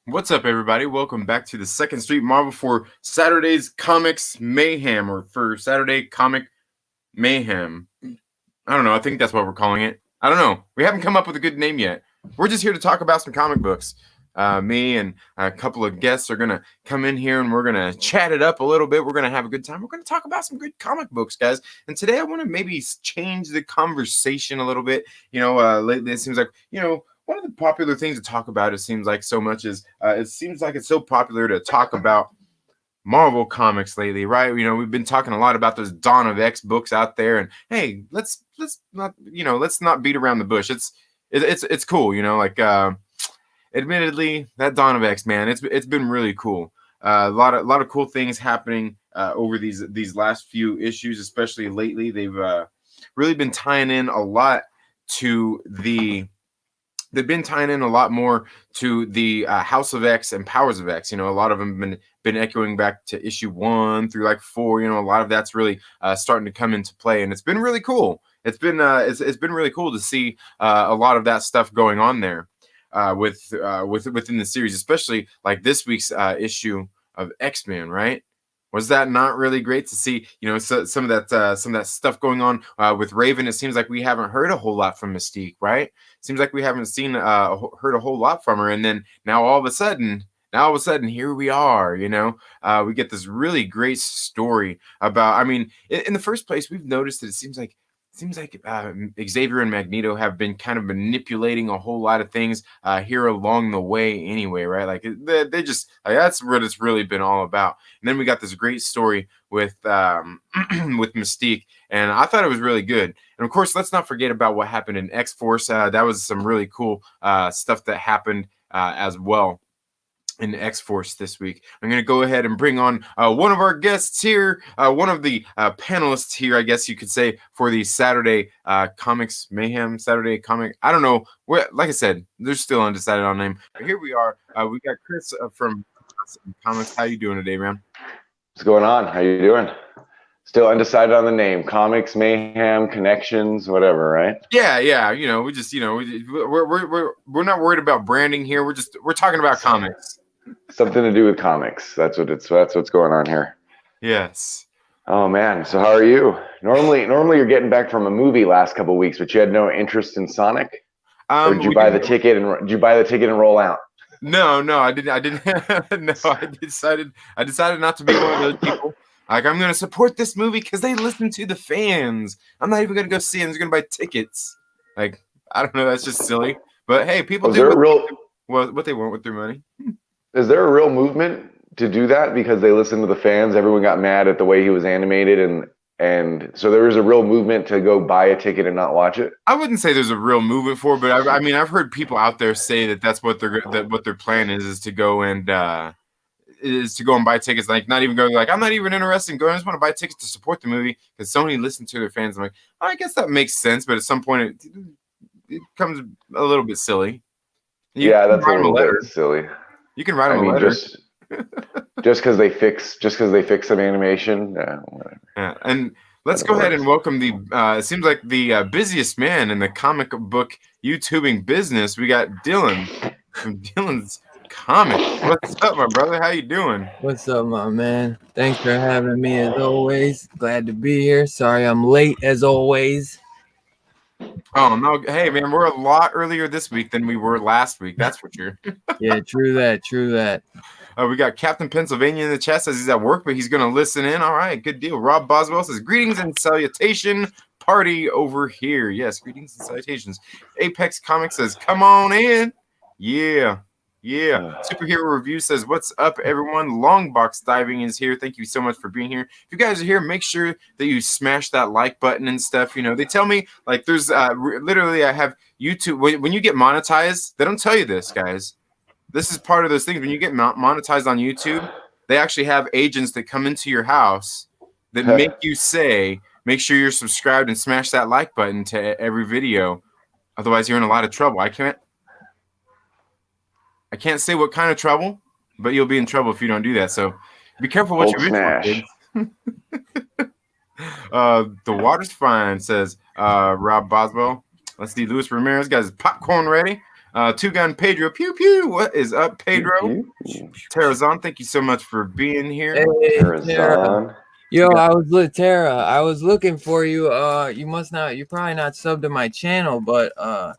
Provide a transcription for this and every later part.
What's up, everybody? Welcome back to the Second Street Marvel for Saturday's Comics Mayhem, or for Saturday Comic Mayhem. I don't know. I think that's what we're calling it. I don't know. We haven't come up with a good name yet. We're just here to talk about some comic books. Me and a couple of guests are going to come in here and we're going to chat it up a little bit. We're going to have a good time. We're going to talk about some good comic books, guys. And today I want to maybe change the conversation a little bit. Lately it seems like, one of the popular things to talk about, it seems like so much, is it seems like it's so popular to talk about Marvel comics lately, right? We've been talking a lot about those Dawn of X books out there, and hey, let's not beat around the bush. It's cool, admittedly, that Dawn of X, man, it's been really cool. A lot of cool things happening over these last few issues, especially lately. They've really been tying in a lot to they've been tying in a lot more to the House of X and Powers of X. A lot of them have been echoing back to issue 1 through like 4. A lot of that's really starting to come into play, and it's been really cool. It's been really cool to see a lot of that stuff going on there within the series, especially like this week's issue of X-Men, right? Was that not really great to see? Some of that stuff going on with Raven. It seems like we haven't heard a whole lot from Mystique, right? Seems like we haven't heard a whole lot from her, and then now all of a sudden, here we are. We get this really great story about. I mean, in the first place, we've noticed that it seems like Xavier and Magneto have been kind of manipulating a whole lot of things here along the way anyway, right? Like they just that's what it's really been all about. And then we got this great story with with Mystique, and I thought it was really good. And of course, let's not forget about what happened in X-Force. That was some really cool stuff that happened as well in X-Force this week. I'm going to go ahead and bring on one of our guests here, one of the panelists here, I guess you could say, for the Saturday Comics Mayhem, Saturday Comic. I don't know. Like I said, they're still undecided on name. But here we are. We got Chris from Comics. How you doing today, man? What's going on? How you doing? Still undecided on the name. Comics Mayhem, Connections, whatever, right? Yeah. We just, we're not worried about branding here. We're talking about comics. Something to do with comics. That's what's going on here. Yes. Oh man. So how are you? Normally you're getting back from a movie last couple of weeks, but you had no interest in Sonic? Or did you buy the ticket and roll out? No, I didn't. No, I decided not to be one of those people. Like, I'm going to support this movie because they listen to the fans. I'm not even going to go see it. I'm just going to buy tickets. Like, I don't know. That's just silly. But hey, people do what they want with their money. Is there a real movement to do that because they listen to the fans? Everyone got mad at the way he was animated, and so there is a real movement to go buy a ticket and not watch it. I wouldn't say there's a real movement for it, but I mean, I've heard people out there say that's what their plan is to go and buy tickets. Like, not even going like, I'm not even interested in going. I just want to buy tickets to support the movie because so many listen to their fans. I'm like, I guess that makes sense, but at some point it becomes a little bit silly. That's a little bit silly. You can write them a letter. Just because they fix some animation. Whatever. Yeah, and let's go ahead and welcome it seems like the busiest man in the comic book YouTubing business. We got Dylan from Dylan's Comic. What's up, my brother? How you doing? What's up, my man? Thanks for having me as always. Glad to be here. Sorry I'm late as always. Oh no! Hey man, we're a lot earlier this week than we were last week. That's for sure. Yeah, true that. We got Captain Pennsylvania in the chat, says he's at work, but he's going to listen in. All right, good deal. Rob Boswell says, greetings and salutation party over here. Yes, greetings and salutations. Apex Comics says, come on in. Yeah. Superhero Review says, what's up, everyone? Longbox Diving is here. Thank you so much for being here. If you guys are here, make sure that you smash that like button and stuff. They tell me, like, there's literally, I have YouTube. When you get monetized, they don't tell you this, guys. This is part of those things. When you get monetized on YouTube, they actually have agents that come into your house that make you say, make sure you're subscribed and smash that like button to every video. Otherwise, you're in a lot of trouble. I can't say what kind of trouble, but you'll be in trouble if you don't do that. So be careful what you wish for, kids. The water's fine, says Rob Boswell. Let's see. Luis Ramirez got his popcorn ready. Two Gun Pedro, pew pew. What is up, Pedro? Pew, pew. Tarazan, thank you so much for being here. Hey, Tara. Tarazan. Yo, I was looking for you. You're probably not subbed to my channel, but I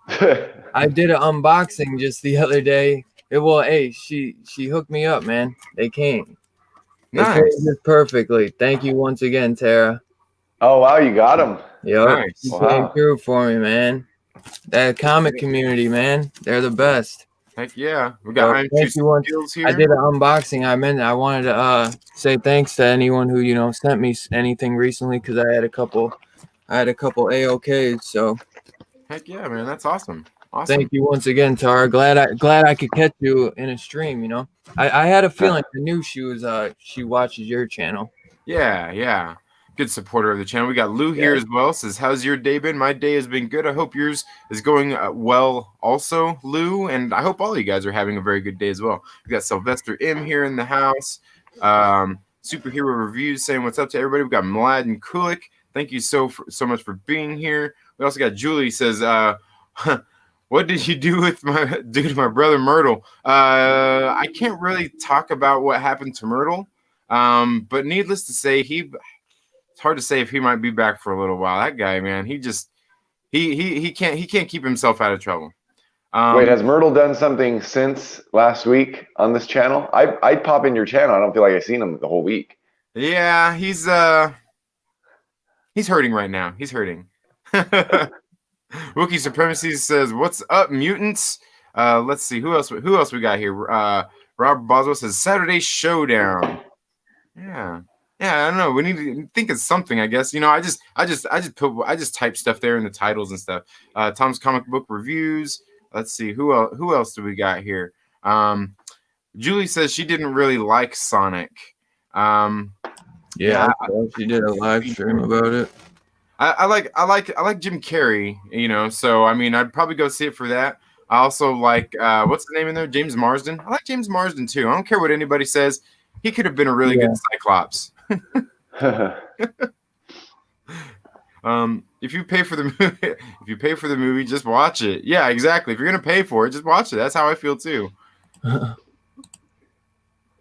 did an unboxing just the other day. She hooked me up, man. They came. They came Nice. just perfectly. Thank you once again, Tara. Oh wow, you got him. Yo, Nice. you Wow. came through for me, man. That comic community, man, they're the best. Heck yeah. We got Iron thank Two you once. Skills here. I did an unboxing. I wanted to say thanks to anyone who sent me anything recently because I had a couple AOKs. So Heck yeah, man. That's awesome. Awesome. thank you once again, Tara. Glad I could catch you in a stream. I had a feeling. I knew she watches your channel. Yeah. Good supporter of the channel. We got Lou here as well. Says, how's your day been? My day has been good. I hope yours is going well also, Lou. And I hope all you guys are having a very good day as well. We got Sylvester M here in the house. Superhero Reviews saying what's up to everybody. We got Mladen Kulik. Thank you so much for being here. We also got Julie says, what did you do to my brother Myrtle? I can't really talk about what happened to Myrtle. But needless to say, it's hard to say if he might be back for a little while. That guy, man, he can't keep himself out of trouble. Wait, has Myrtle done something since last week on this channel? I'd pop in your channel. I don't feel like I've seen him the whole week. Yeah, he's hurting right now. He's hurting. Wookiee Supremacy says, "What's up, mutants?" Let's see who else we got here. Rob Boswell says, "Saturday Showdown." Yeah, I don't know. We need to think of something, I guess. I just type stuff there in the titles and stuff. Tom's Comic Book Reviews. Let's see who else do we got here. Julie says she didn't really like Sonic. Yeah, she did a live stream about it. I like Jim Carrey, so I mean I'd probably go see it for that. I also like what's the name in there? James Marsden. I like James Marsden too. I don't care what anybody says. He could have been a really good Cyclops. If you pay for the movie, just watch it. Yeah, exactly. If you're gonna pay for it, just watch it. That's how I feel too.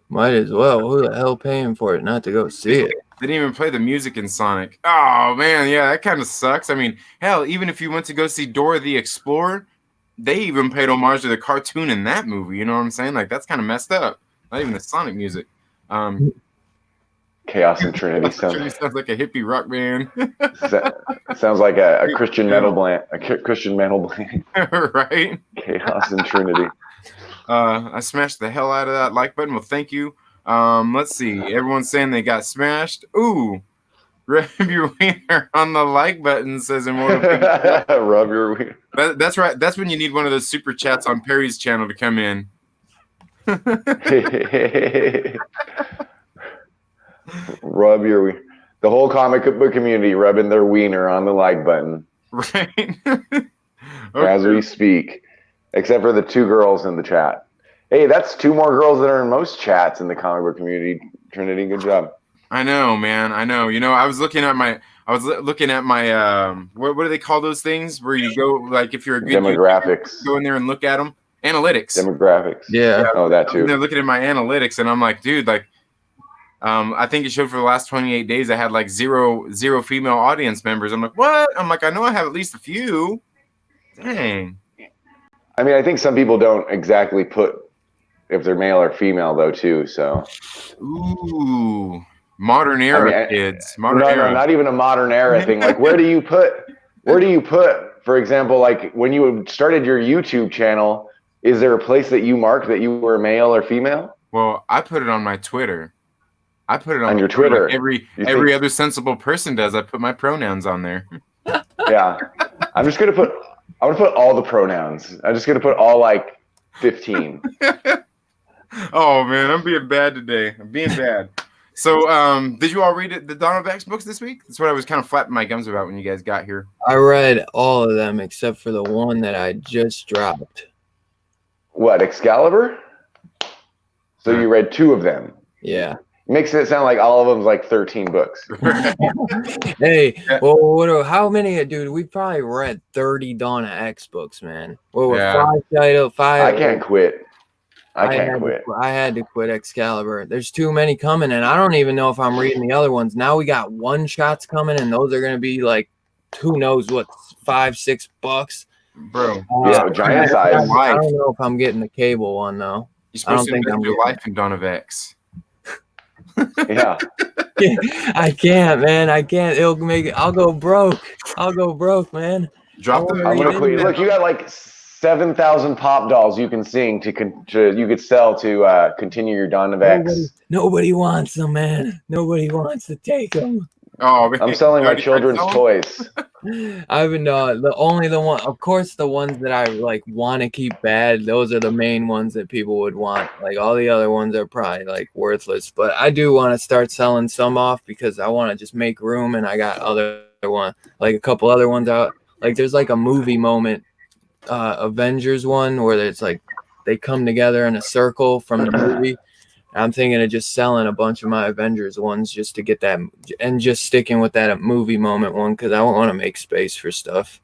Might as well. Who the hell paying for it not to go see it? They didn't even play the music in Sonic. Oh man, yeah, that kind of sucks. I mean, hell, even if you went to go see Dora the Explorer, they even paid homage to the cartoon in that movie. You know what I'm saying? Like that's kind of messed up. Not even the Sonic music. Chaos and Trinity sounds like a hippie rock band. Sounds like a Christian metal band. A Christian metal band. Right? Chaos and Trinity. I smashed the hell out of that like button. Well, thank you. Let's see. Everyone's saying they got smashed. Ooh. Rub your wiener on the like button, says Immortal. Rub your wiener. That's right. That's when you need one of those super chats on Perry's channel to come in. Rub your wiener. The whole comic book community rubbing their wiener on the like button. Right. Okay. As we speak. Except for the 2 girls in the chat. Hey, that's 2 more girls that are in most chats in the comic book community. Trinity, good job. I know, man. I know. I was looking at my what do they call those things where you go, like, if you're a good demographics, go in there and look at them. Analytics. Demographics. Yeah. Oh, that too. They're looking at my analytics, and I'm like, dude, like, I think it showed for the last 28 days I had like zero female audience members. I'm like, what? I'm like, I know I have at least a few. Dang. I mean, I think some people don't exactly put if they're male or female though too. So. Ooh, modern era kids. Modern era. No, not even a modern era thing. Like, where do you put? For example, like when you started your YouTube channel, is there a place that you marked that you were male or female? Well, I put it on my Twitter. I put it on your Twitter. Like every other sensible person does. I put my pronouns on there. Yeah, I'm gonna put all the pronouns. I'm just gonna put all like 15. Oh man, I'm being bad today. I'm being bad. So, did you all read the Donald X books this week? That's what I was kind of flapping my gums about when you guys got here. I read all of them except for the one that I just dropped. What, Excalibur? So you read 2 of them? Yeah. Makes it sound like all of them's like 13 books. Hey, Yeah. well, how many, dude? We probably read 30 Dawn of X books, man. Well, we're Yeah. I can't quit. I can't quit. I had to quit Excalibur. There's too many coming, and I don't even know if I'm reading the other ones. Now we got one shots coming, and those are gonna be like, who knows what, $5-6. Bro. Yeah, giant size. I don't know if I'm getting the cable one though. You're supposed to invest your life in Dawn of X. Yeah. I can't, man. I can't. It'll make it. I'll go broke. I'll go broke, man. Drop the. I'm gonna quit. Look, you got like 7,000 pop dolls you can sing you could sell to continue your Dawn of X. Nobody wants them, man. Nobody wants to take them. Oh, man. I'm selling my children's toys. I've been the one, of course, the ones that I like want to keep bad. Those are the main ones that people would want. Like all the other ones are probably like worthless. But I do want to start selling some off because I want to just make room. And I got like a couple other ones out. Like there's like a movie moment, Avengers one where it's like they come together in a circle from the movie. I'm thinking of just selling a bunch of my Avengers ones just to get that, and just sticking with that movie moment one because I want to make space for stuff.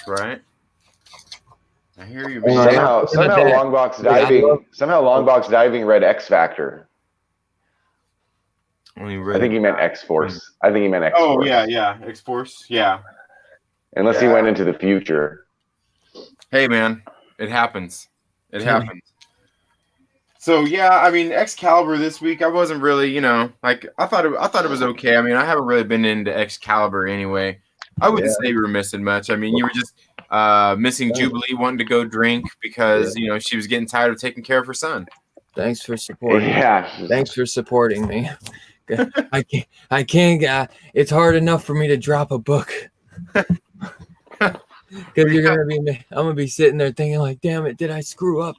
Right. I hear you. Somehow Longbox Diving read X Factor. I think he meant X Force. I think he meant X Force. Oh yeah, X Force. Yeah. Unless he went into the future. Hey man, it happens. It happens. So yeah, I mean, Excalibur this week, I wasn't really, like I thought it was okay. I mean, I haven't really been into Excalibur anyway. I wouldn't say we were missing much. I mean, you were just missing Jubilee wanting to go drink because she was getting tired of taking care of her son. Thanks for supporting. Yeah. Thanks for supporting me. I can't. It's hard enough for me to drop a book. Because I'm gonna be sitting there thinking like, damn it, did I screw up?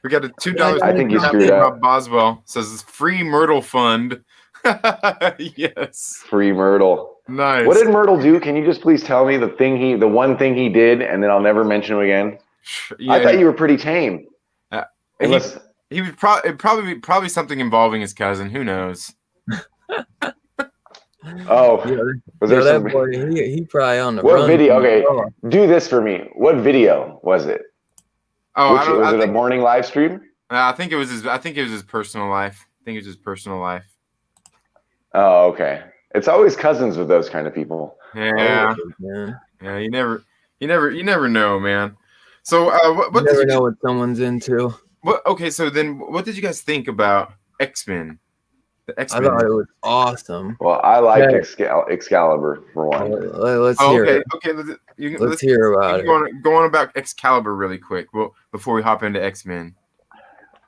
We got a $2. I think you screwed up. Boswell says free Myrtle fund. Yes. Free Myrtle. Nice. What did Myrtle do? Can you just please tell me the one thing he did, and then I'll never mention him again? Yeah, I thought you were pretty tame. He was probably something involving his cousin. Who knows? Oh, was there that boy, he probably on the what run. video? Okay, do this for me. What video was it? Oh, was it a morning live stream? I think it was his personal life. Oh, okay. It's always cousins with those kind of people. Yeah. Yeah. You never know, man. So, what you never know what someone's into. Okay, so then, what did you guys think about X-Men? The X-Men. I thought it was awesome. Well, I liked Excalibur for one. Let's hear it. Okay. Let's hear about it. Go on about Excalibur really quick. Well, before we hop into X-Men.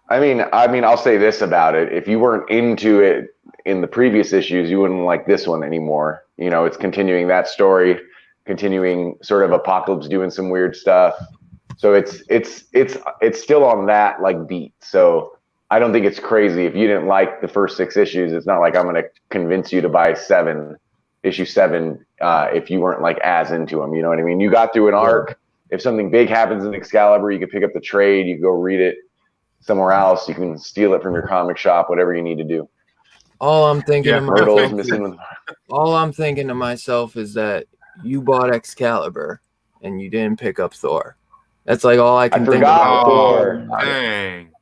I mean, I'll say this about it: if you weren't into it in the previous issues, you wouldn't like this one anymore. It's continuing that story, continuing sort of Apocalypse doing some weird stuff. So it's still on that like beat. So I don't think it's crazy if you didn't like the first 6 issues. It's not like I'm going to convince you to buy issue 7 if you weren't like as into them. You know what I mean? You got through an arc. If something big happens in Excalibur, you can pick up the trade. You can go read it somewhere else. You can steal it from your comic shop. Whatever you need to do. All I'm thinking to myself is that you bought Excalibur and you didn't pick up Thor. That's like all I can think about. Thor. Dang.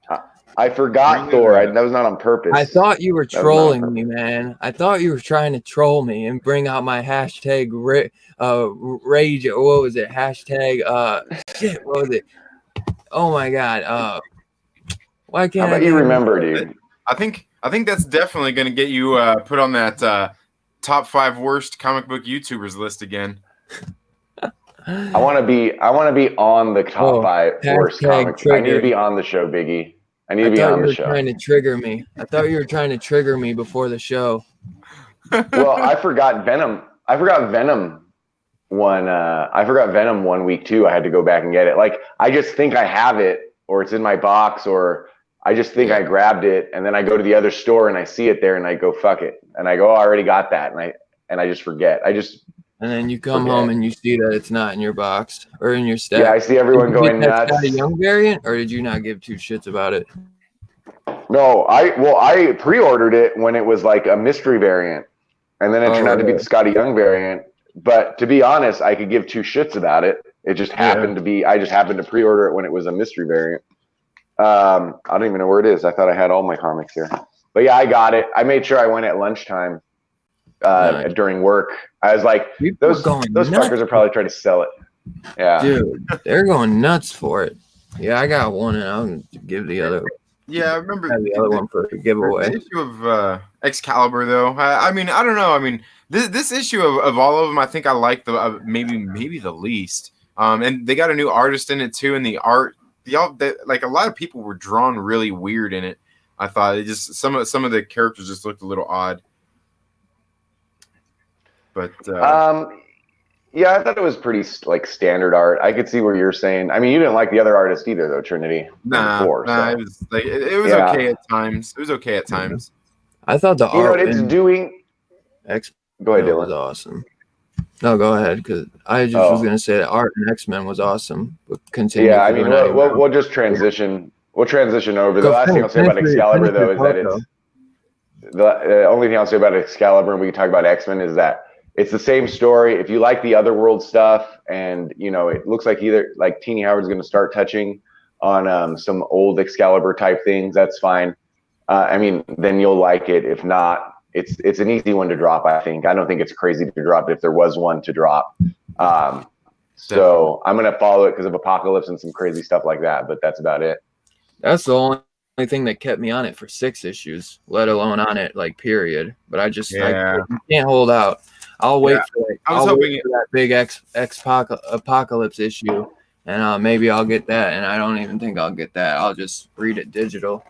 I forgot Thor. That was not on purpose. I thought you were trolling me, man. I thought you were trying to troll me and bring out my hashtag rage. What was it? Hashtag shit. What was it? Oh my god. Why can't How about you remember, dude? I think that's definitely going to get you put on that top 5 worst comic book YouTubers list again. I want to be on the top 5 worst comic. I need to be on the show, Biggie. I need to be on the show. Trying to trigger me. I thought you were trying to trigger me before the show. Well, I forgot Venom. I forgot Venom 1 week too. I had to go back and get it. Like I just think I have it, or it's in my box, or I just think I grabbed it, and then I go to the other store and I see it there, and I go fuck it, and I go, oh, I already got that, and I just forget. And then you come home and you see that it's not in your box or in your stack. Yeah, I see everyone going nuts. Is that a young variant, or did you not give 2 shits about it? No, I pre-ordered it when it was like a mystery variant, and then it turned out to be the Scotty Young variant. But to be honest, I could give two shits about it. It just happened to be. I just happened to pre-order it when it was a mystery variant. I don't even know where it is. I thought I had all my comics here, but yeah, I got it. I made sure I went at lunchtime during work. I was like, those fuckers are probably trying to sell it. Yeah, dude, they're going nuts for it. Yeah, I got one, and I'll give the other. Yeah, I remember the other one for a giveaway. The issue of Excalibur, though. I mean, I don't know. I mean, this issue of all of them, I think I like the maybe the least. And they got a new artist in it too, and the art, like a lot of people were drawn really weird in it. I thought it just some of the characters just looked a little odd. But yeah, I thought it was pretty like standard art. I could see where you're saying. I mean, you didn't like the other artist either, though, Trinity. Nah, it was like it was okay at times. It was okay at times. I thought the art it's doing. Go ahead, Dylan. Was awesome. No, go ahead, because I just was gonna say that art in X-Men was awesome. But continue. Yeah, I mean, we'll just transition. We'll transition over. The last thing I'll say about Excalibur, though, is that it's the only thing I'll say about Excalibur, and we can talk about X-Men, is that it's the same story. If you like the Otherworld stuff, and it looks like either like Teenie Howard's going to start touching on some old Excalibur type things, that's fine. I mean, then you'll like it. If not, it's an easy one to drop. I think. I don't think it's crazy to drop if there was one to drop. So I'm going to follow it because of Apocalypse and some crazy stuff like that. But that's about it. That's the only thing that kept me on it for 6 issues, let alone on it like period. But I can't hold out. I'll wait for it. I was hoping for that big Apocalypse issue, and maybe I'll get that. And I don't even think I'll get that. I'll just read it digital.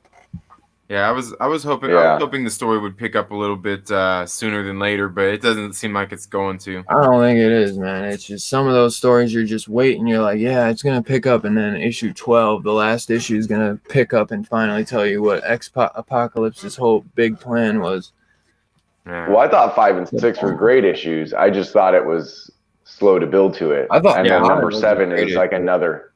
Yeah, I was hoping the story would pick up a little bit sooner than later, but it doesn't seem like it's going to. I don't think it is, man. It's just some of those stories you're just waiting. You're like, yeah, it's gonna pick up, and then issue 12, the last issue, is gonna pick up and finally tell you what Apocalypse's whole big plan was. Yeah. Well, I thought 5 and 6 were great issues. I just thought it was slow to build to it. I thought, and then number 7 is like another.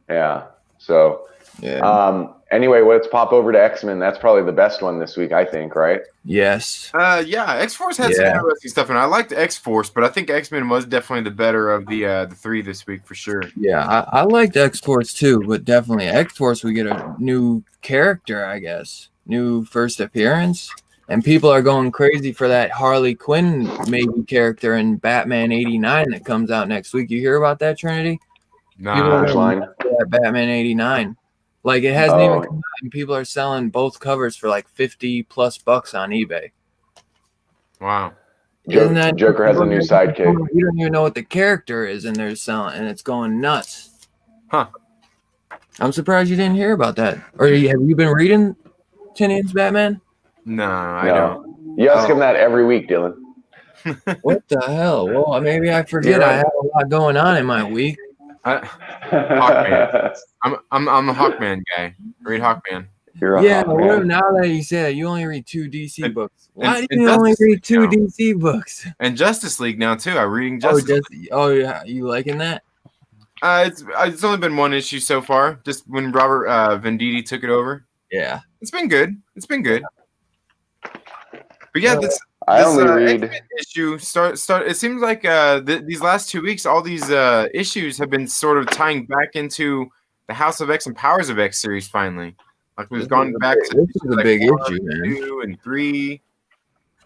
Yeah. So. Yeah. Anyway, let's pop over to X-Men. That's probably the best one this week, I think, right? Yes. Yeah. X-Force had some interesting stuff, and I liked X-Force, but I think X-Men was definitely the better of the 3 this week for sure. Yeah, I liked X-Force too, but definitely X-Force, we get a new character, I guess, new first appearance. And people are going crazy for that Harley Quinn maybe character in Batman 89 that comes out next week. You hear about that, Trinity? Nah, that Batman 89. Like, it hasn't even come out, and people are selling both covers for like $50+ on eBay. Wow. Joker has a new sidekick. You don't even know what the character is, and they're selling, and it's going nuts. Huh. I'm surprised you didn't hear about that. Or have you been reading Tinian's Batman? No, I don't. You ask him that every week, Dylan. What the hell? Well, maybe I forget. I have a lot going on in my week. Hawkman. I'm a Hawkman guy. Read Hawkman. Now that you say that, you only read 2 DC books. Why do you only read 2 DC books? And Justice League now too. I'm reading Justice League. Oh yeah, you liking that? It's only been 1 issue so far. Just when Robert Venditti took it over. Yeah, it's been good. But yeah, this only read issue start. It seems like these last 2 weeks, all these issues have been sort of tying back into the House of X and Powers of X series. Finally, like we've gone back to this is a big issue, man. 2 and 3.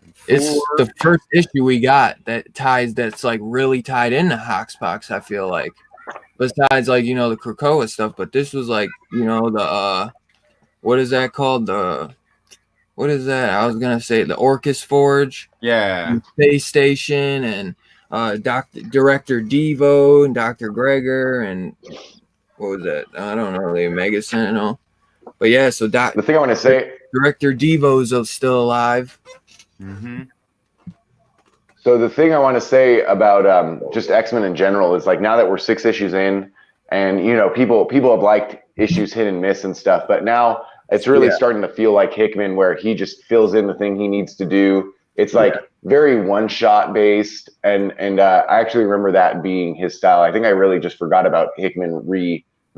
And 4. It's the first issue we got that's like really tied into Hoxpox. I feel like, besides like the Krakoa stuff, but this was like the what is that called? What is that? I was gonna say the Orcus Forge. Yeah. And Space Station and Director Devo and Dr. Gregor and what was that? I don't know, the Mega Sentinel. But yeah, so the thing I want to say, Director Devo's still alive. Mm-hmm. So the thing I want to say about just X-Men in general is like now that we're 6 issues in, and people have liked issues hit and miss and stuff, but now it's really starting to feel like Hickman, where he just fills in the thing he needs to do. It's like very one-shot based, and I actually remember that being his style. I think I really just forgot about Hickman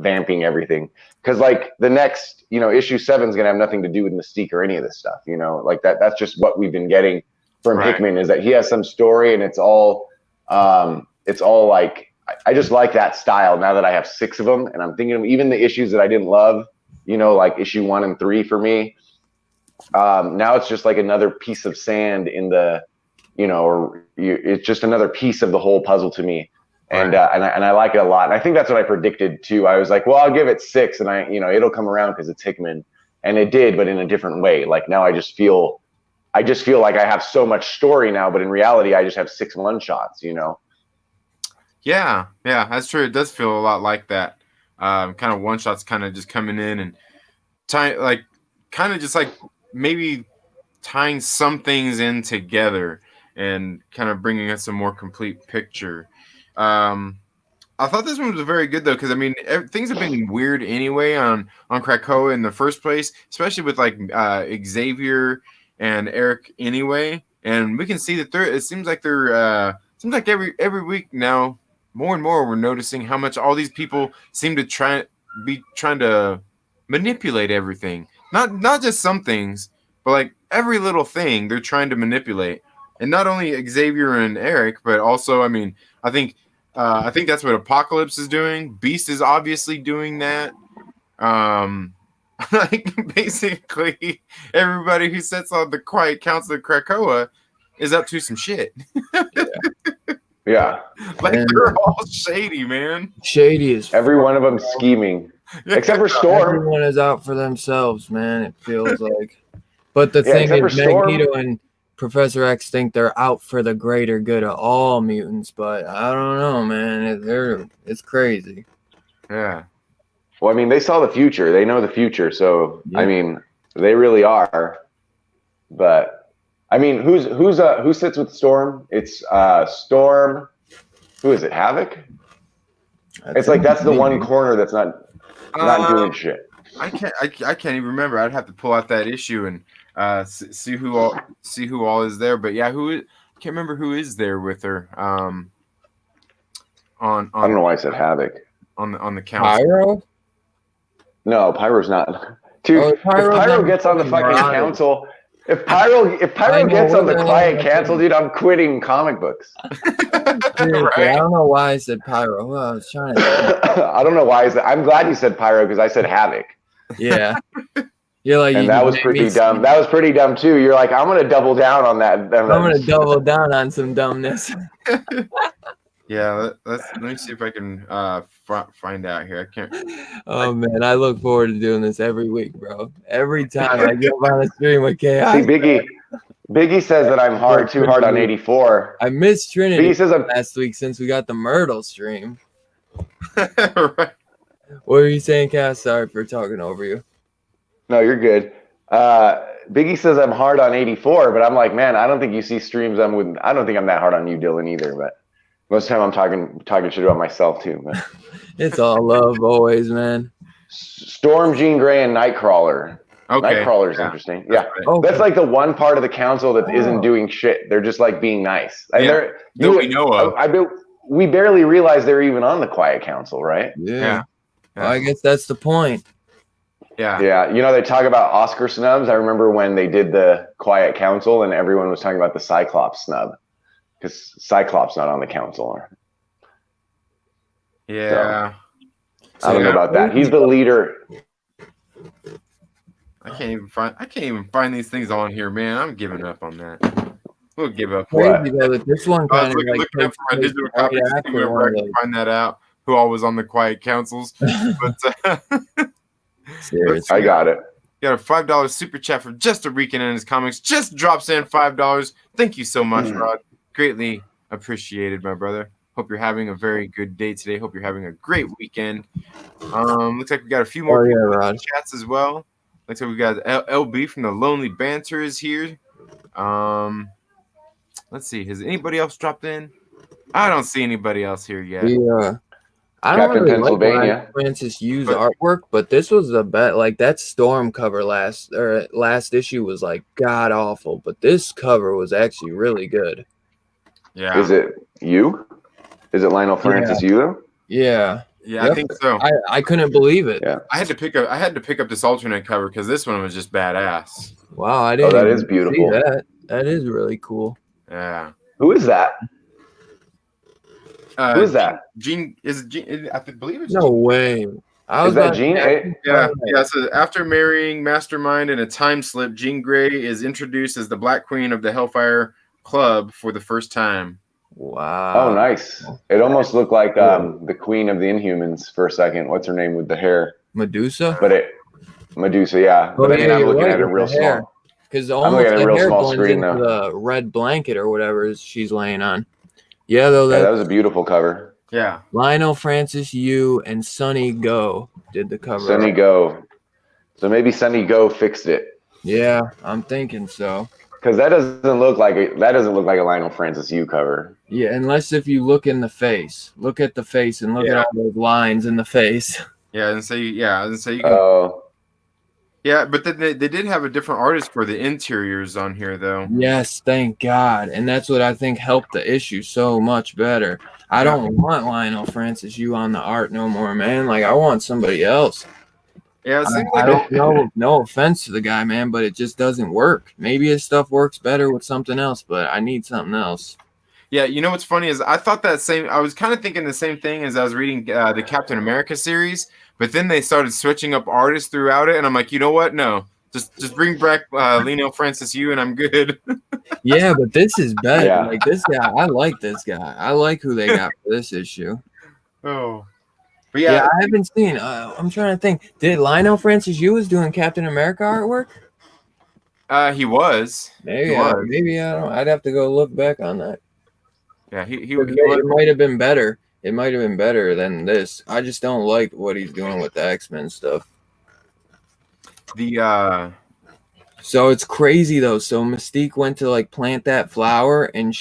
vamping everything. Because like the next, issue 7 is gonna have nothing to do with Mystique or any of this stuff. Like that's just what we've been getting from Hickman, is that he has some story, and it's all like, I just like that style now that I have 6 of them, and I'm thinking of even the issues that I didn't love, like issue 1 and 3 for me. Now it's just like another piece of sand in the, it's just another piece of the whole puzzle to me. And I like it a lot. And I think that's what I predicted too. I was like, well, I'll give it 6, and it'll come around because it's Hickman, and it did, but in a different way. Like now I just feel like I have so much story now, but in reality, I just have 6 one-shots, Yeah, that's true. It does feel a lot like that. Kind of one-shots kind of just coming in and kind of just like maybe tying some things in together and kind of bringing us a more complete picture. I thought this one was very good though, because I mean things have been weird anyway on Krakoa in the first place, especially with like Xavier and Eric anyway, and we can see that it seems like every week now more and more we're noticing how much all these people seem to trying to manipulate everything. Not just some things, but like every little thing they're trying to manipulate. And not only Xavier and Eric, but also, I mean, I think that's what Apocalypse is doing. Beast is obviously doing that. Like basically everybody who sits on the Quiet Council of Krakoa is up to some shit. Yeah. Like they're all shady, man. Shady is every one of them scheming. Except for Storm. Everyone is out for themselves, man. It feels like. But the thing is, Magneto and Professor X think they're out for the greater good of all mutants, but I don't know, man. It's crazy. Yeah. Well, I mean, they saw the future. They know the future, so yeah. I mean, they really are. But I mean, who sits with Storm? It's Storm. Who is it? Havoc. It's like that's the one corner that's not doing shit. I can't even remember. I'd have to pull out that issue and see who all is there. But yeah, I can't remember who is there with her. I don't know why I said Havoc on the council. Pyro? No, Pyro's not. Dude, if Pyro gets on the fucking council, if Pyro gets on the Quiet Council, dude, I'm quitting comic books. Dude, right? I don't know why I said Pyro. Well, I was trying to. I don't know why. I'm glad you said Pyro because I said Havoc. Yeah. You're like, and that was pretty dumb. That was pretty dumb too. You're like, I'm gonna double down on that. I'm gonna double down on some dumbness. Yeah, let me see if I can find out here. I can't. Oh man, I look forward to doing this every week, bro. Every time I get on a stream with Chaos. See, Biggie says that I'm too hard on 84. I missed Trinity Biggie says last week since we got the Myrtle stream. Right. What were you saying, Cass? Sorry for talking over you. No, you're good. Biggie says I'm hard on 84, but I'm like, man, I don't think you see streams I don't think I'm that hard on you, Dylan, either. But most of the time I'm talking shit about myself too. But. It's all love always, man. Storm, Jean Grey, and Nightcrawler. Okay. Nightcrawler's interesting. Yeah. Right. Okay. That's like the one part of the council that isn't doing shit. They're just like being nice. Yeah. We know of. We barely realize they're even on the Quiet Council, right? Yeah. Well, I guess that's the point. Yeah. Yeah. You know, they talk about Oscar snubs. I remember when they did the Quiet Council and everyone was talking about the Cyclops snub because Cyclops not on the council. Yeah. So, I don't know about that. He's the leader. I can't even find these things on here, man. I'm giving up on that. We'll give up. This one kind of like looking up for my digital copies. I can find that out. Who all was on the Quiet Councils? But I got it. Got a $5 super chat from Just a Rican in his comics. Just drops in $5. Thank you so much, Rod. Greatly appreciated, my brother. Hope you're having a very good day today. Hope you're having a great weekend. Looks like we got a few more chats as well. Looks like we got LB from the Lonely Banter is here. Let's see. Has anybody else dropped in? I don't see anybody else here yet. Yeah. I don't really like Francis Yu's artwork, but this was the best. Like that Storm cover last issue was like god awful, but this cover was actually really good. Yeah. Is it you? Is it Lionel Francis Yu though? Yeah. Yeah, Yep. I think so. I couldn't believe it. Yeah. I had to pick up this alternate cover because this one was just badass. Wow, I Oh, didn't that even is see beautiful. that. That is really cool. Yeah. Who is that? Who is that? Gene is Gene. I believe it's No Gene. way. I was Is that about to Gene? say, Yeah. So after marrying Mastermind in a time slip, Jean Grey is introduced as the Black Queen of the Hellfire Club for the first time. Wow. Oh, nice. It almost looked like the Queen of the Inhumans for a second. What's her name with the hair? Medusa. But Medusa, yeah. Oh, But I mean, yeah, I'm you're looking right, at it with real the hair. small. Because I'm looking almost at a the real hair small blends screen, into though. the red blanket or whatever she's laying on. Yeah, though Yeah, that that was a beautiful cover. Yeah. Lionel Francis Yu and Sonny Go did the cover. Sunny Go. So maybe Sunny Go fixed it. Yeah, I'm thinking so. Because that doesn't look like a Lionel Francis Yu cover. Yeah, unless if you look in the face, look at the face and look at all those lines in the face. Yeah, and so you can. Oh, Yeah, but then they did have a different artist for the interiors on here, though. Yes, thank God. And that's what I think helped the issue so much better. I don't want Lionel Francis Yu on the art no more, man. Like, I want somebody else. Yeah, it seems I like don't know. No offense to the guy, man, but it just doesn't work. Maybe his stuff works better with something else, but I need something else. Yeah, you know what's funny is I thought that same. I was kind of thinking the same thing as I was reading the Captain America series, but then they started switching up artists throughout it, and I'm like, you know what? No, just bring back Lionel Francis Yu, and I'm good. Yeah, but this is better. Yeah. Like, this guy, I like this guy. I like who they got for this issue. Oh, but Yeah, yeah, I haven't seen. I'm trying to think. Did Lionel Francis Yu was doing Captain America artwork? he was. Maybe, He was. maybe I don't. I'd have to go look back on that. Yeah, he It was. might have been better. It might have been better than this. I just don't like what he's doing with the X-Men stuff. The So it's crazy though. So Mystique went to like plant that flower, and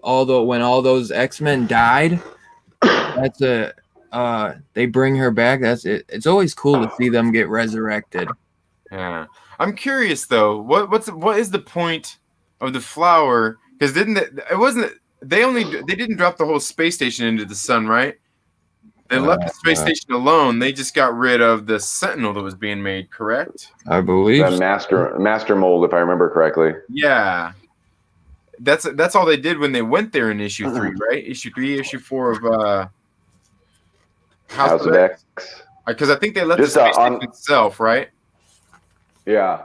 when all those X-Men died, that's they bring her back. That's it. It's always cool to see them get resurrected. yeah. I'm curious though. What is the point of the flower? Because they didn't drop the whole space station into the sun, right? They left the space station alone. They just got rid of the Sentinel that was being made, correct? I believe. the master mold, if I remember correctly. Yeah. That's all they did when they went there in issue 3, right? Issue 3, issue 4 of House of X. Because I think they left Just, the space station itself, right? Yeah.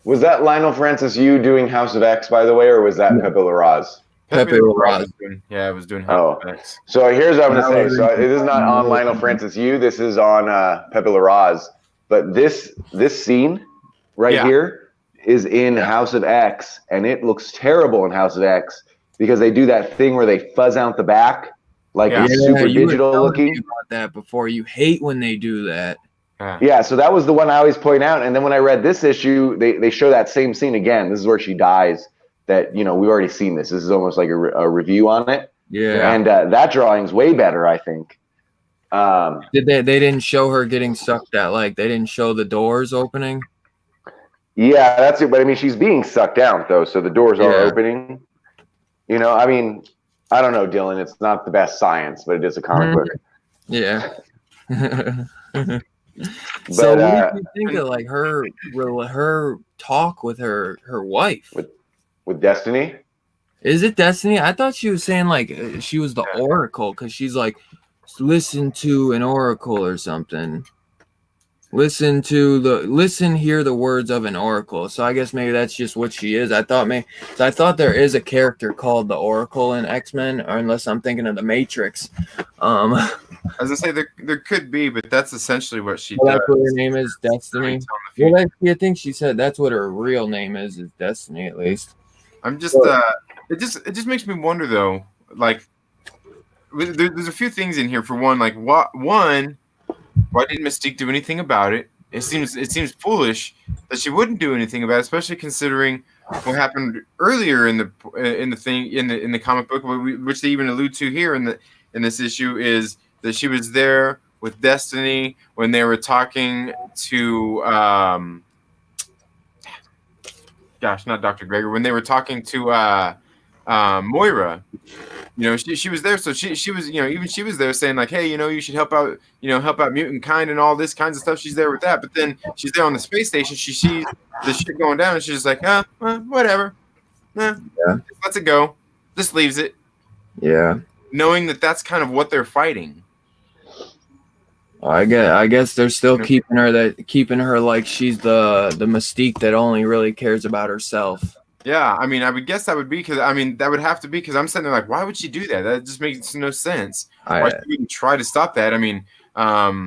Was that Lionel Francis Yu doing House of X, by the way, or was that Pepe Larraz? Pepe Larraz. Yeah, it was doing House of X. So here's what I'm going to say. So it is not on Lionel Francis Yu. This is on Pepe Larraz. But this scene right here is in House of X, and it looks terrible in House of X because they do that thing where they fuzz out the back, like it's super digital looking. About that before, you hate when they do that. Yeah, so that was the one I always point out. And then when I read this issue, they show that same scene again. This is where she dies. That, we've already seen this. This is almost like a review on it. Yeah. And that drawing's way better, I think. They didn't show her getting sucked out? Like, they didn't show the doors opening? Yeah, that's it. But I mean, she's being sucked out though, so the doors are opening. I mean, I don't know, Dylan. It's not the best science, but it is a comic book. Yeah. But, so what did you think of like her talk with her wife? With Destiny? Is it Destiny? I thought she was saying like she was the Oracle, because she's like, listen to an oracle or something. Listen, hear the words of an oracle. So I guess maybe that's just what she is. I thought there is a character called the Oracle in X-Men, or unless I'm thinking of the Matrix. I was gonna say there could be, but that's essentially what she does. That's what her name is, Destiny. Well, I think she said that's what her real name is Destiny, at least. I'm just it just makes me wonder though. Like, there's a few things in here. For one, like why didn't Mystique do anything about it? It seems foolish that she wouldn't do anything about it, especially considering what happened earlier in the comic book, which they even allude to here in this issue, is that she was there with Destiny when they were talking to not Dr. Gregor, when they were talking to Moira. She was there, so she was, even she was there saying like, hey, you should help out, help out mutant kind and all this kinds of stuff. She's there with that, but then she's there on the space station. She sees the shit going down, and she's just like, whatever, Yeah. just lets it go, just leaves it, Yeah. knowing that that's kind of what they're fighting. I guess they're still keeping her like she's the Mystique that only really cares about herself. Yeah, I mean, I would guess that would be because that would have to be because I'm sitting there like, why would she do that? That just makes no sense. Why she wouldn't try to stop that? I mean, I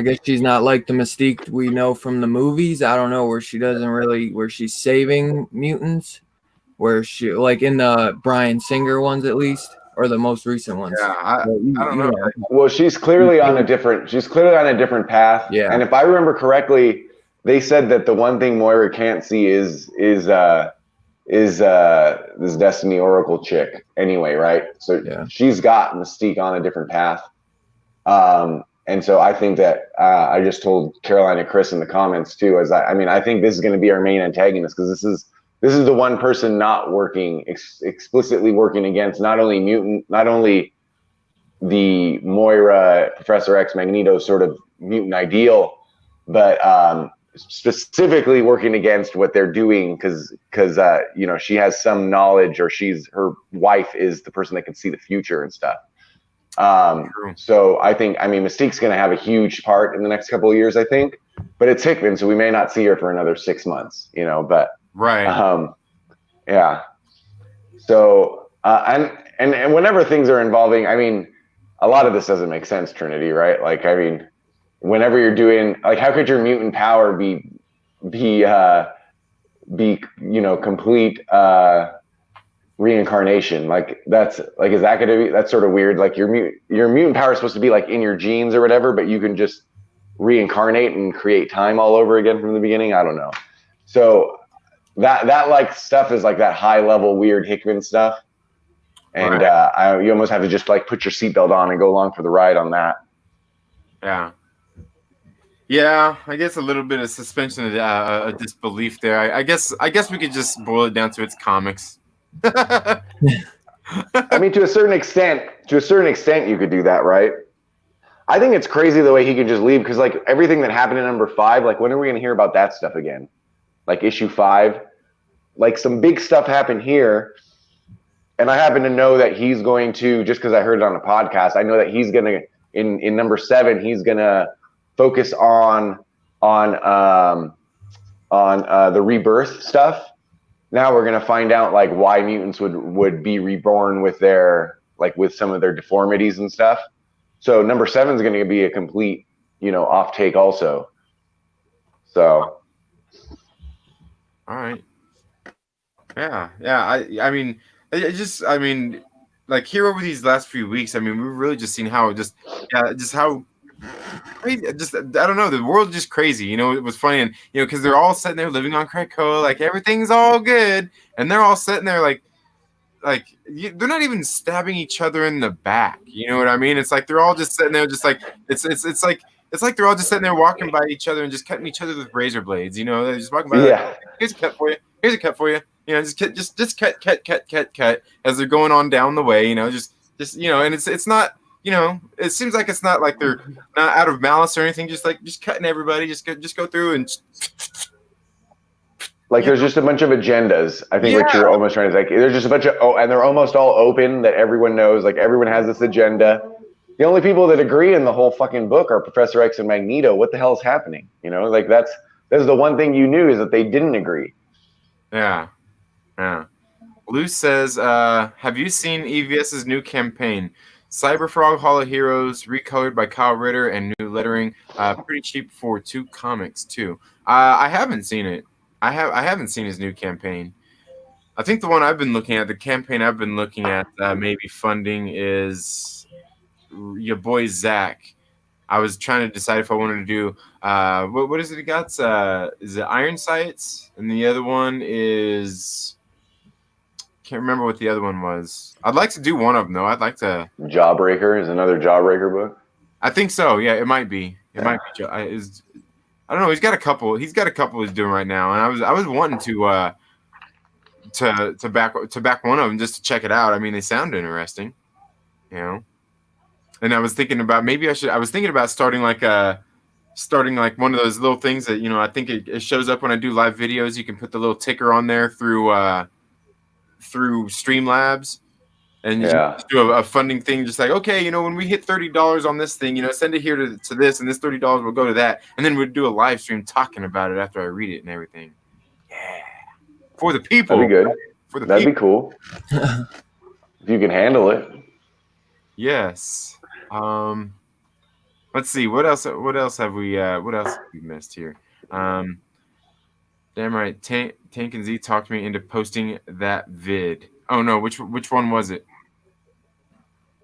guess she's not like the Mystique we know from the movies. I don't know where she's saving mutants, where she like in the Bryan Singer ones at least, or the most recent ones. Yeah, I don't know. Well, she's clearly on a different path. Yeah. And if I remember correctly, they said that the one thing Moira can't see is this Destiny Oracle chick anyway, right? So she's got Mystique on a different path. And so I think that I just told Caroline and Chris in the comments too, I think this is going to be our main antagonist because this is the one person not working explicitly working against not only the Moira, Professor X, Magneto sort of mutant ideal, but specifically working against what they're doing because she has some knowledge, or her wife is the person that can see the future and stuff. So I think Mystique's going to have a huge part in the next couple of years, I think, but it's Hickman, so we may not see her for another 6 months, but right. Yeah. So and whenever things are involving, a lot of this doesn't make sense, Trinity, right? Like, whenever you're doing, like, how could your mutant power be complete reincarnation? Like, that's like, is that going to be, that's sort of weird. Like, your mutant power is supposed to be like in your genes or whatever, but you can just reincarnate and create time all over again from the beginning. I don't know. So that like stuff is like that high level weird Hickman stuff. And you almost have to just like put your seatbelt on and go along for the ride on that. Yeah, I guess a little bit of suspension of disbelief there. I guess we could just boil it down to its comics. To a certain extent, you could do that, right? I think it's crazy the way he could just leave, because like everything that happened in number 5, like, when are we going to hear about that stuff again? Like issue 5, like some big stuff happened here. And I happen to know that he's going to, just because I heard it on a podcast, I know that he's going to, in number 7, he's going to focus on the rebirth stuff. Now we're going to find out like why mutants would be reborn with with some of their deformities and stuff. So number 7 is going to be a complete, off take also. So. All right. Yeah. Like, here over these last few weeks, we've really just seen how how crazy. I don't know. The world's just crazy. It was funny, and because they're all sitting there living on Krakoa, like everything's all good, and they're all sitting there like they're not even stabbing each other in the back. You know what I mean? It's like they're all just sitting there, just like it's like they're all just sitting there walking by each other and just cutting each other with razor blades. They're just walking by. Yeah. Like, here's a cut for you. Here's a cut for you. Just cut as they're going on down the way. Just and it's not. It seems like it's not like they're not out of malice or anything. Just cutting everybody. Just go through and. Like, there's just a bunch of agendas. I think what you're almost trying to say. There's just a bunch of and they're almost all open that everyone knows. Like, everyone has this agenda. The only people that agree in the whole fucking book are Professor X and Magneto. What the hell is happening? Like, that's the one thing you knew, is that they didn't agree. Yeah. Lou says, have you seen EVS's new campaign? Cyberfrog Hall of Heroes, recolored by Kyle Ritter and new lettering. Pretty cheap for 2 comics too. I haven't seen it. I haven't seen his new campaign. I think the one I've been looking at, the campaign I've been looking at, maybe funding, is your boy Zach. I was trying to decide if I wanted to do what is it he got? Is it Iron Sights? And the other one is, can't remember what the other one was. I'd like to do one of them though. I'd like to. Jawbreaker is another Jawbreaker book. I think so. Yeah, it might be. Might be. I don't know. He's got a couple. He's doing right now, and I was wanting to to back one of them just to check it out. I mean, they sound interesting, you know. And I was thinking about I was thinking about starting like one of those little things that, you know, I think it shows up when I do live videos. You can put the little ticker on there through Streamlabs, and you just do a funding thing, just like, okay, you know, when we hit $30 on this thing, you know, send it here to this, and this $30 will go to that, and then we'd do a live stream talking about it after I read it and everything. Yeah, for the people. That'd be good. For the That'd people. be cool. If you can handle it. Yes. Let's see. What else have we missed here? Damn right. Tank and Z talked me into posting that vid. Oh no, which one was it?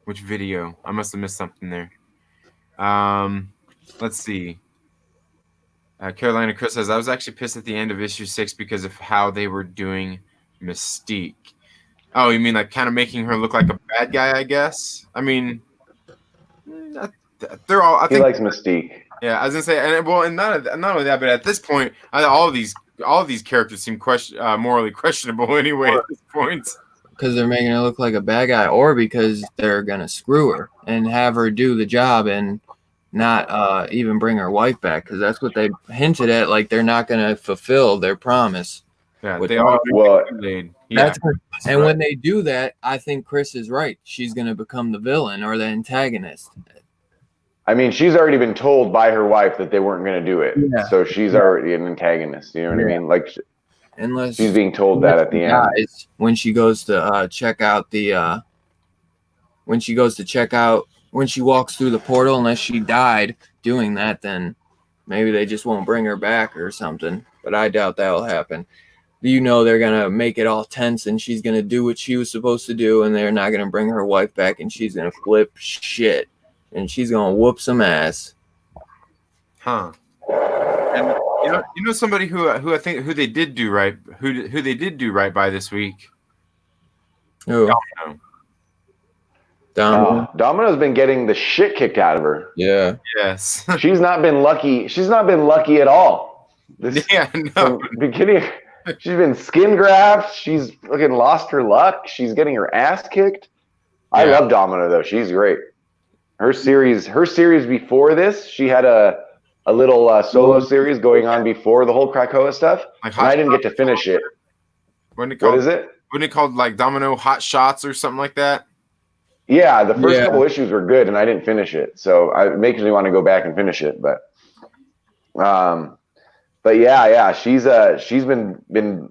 Which video? I must have missed something there. Let's see. Carolina Chris says, I was actually pissed at the end of issue 6 because of how they were doing Mystique. Oh, you mean like kind of making her look like a bad guy, I guess? I mean, they're all. I think he likes Mystique. Yeah, I was gonna say, and not only that, but at this point, all of these characters seem morally questionable anyway at this point. Because they're making her look like a bad guy, or because they're gonna screw her and have her do the job and not even bring her wife back. Because that's what they hinted at, like they're not gonna fulfill their promise. Yeah, they all. Yeah. And when they do that, I think Chris is right. She's gonna become the villain or the antagonist. I mean, she's already been told by her wife that they weren't going to do it. Yeah. So she's already an antagonist. You know what I mean? Like, unless she's being told that at the end. When she goes to check out when she walks through the portal, unless she died doing that, then maybe they just won't bring her back or something. But I doubt that will happen. You know, they're going to make it all tense and she's going to do what she was supposed to do and they're not going to bring her wife back and she's going to flip shit. And she's gonna whoop some ass. Huh. And you know somebody who I think who they did do right by this week. Who? Domino. Domino's been getting the shit kicked out of her. Yeah. Yes. She's not been lucky. She's not been lucky at all. No. Beginning, she's been skin grafted. She's fucking lost her luck. She's getting her ass kicked. Yeah. I love Domino though. She's great. Her series before this, she had a little solo series going on before the whole Krakoa stuff, and I didn't get to finish it. What is it? Wasn't it called like Domino Hot Shots or something like that? Yeah, the first couple issues were good, and I didn't finish it, so it makes me want to go back and finish it. But yeah, she's been getting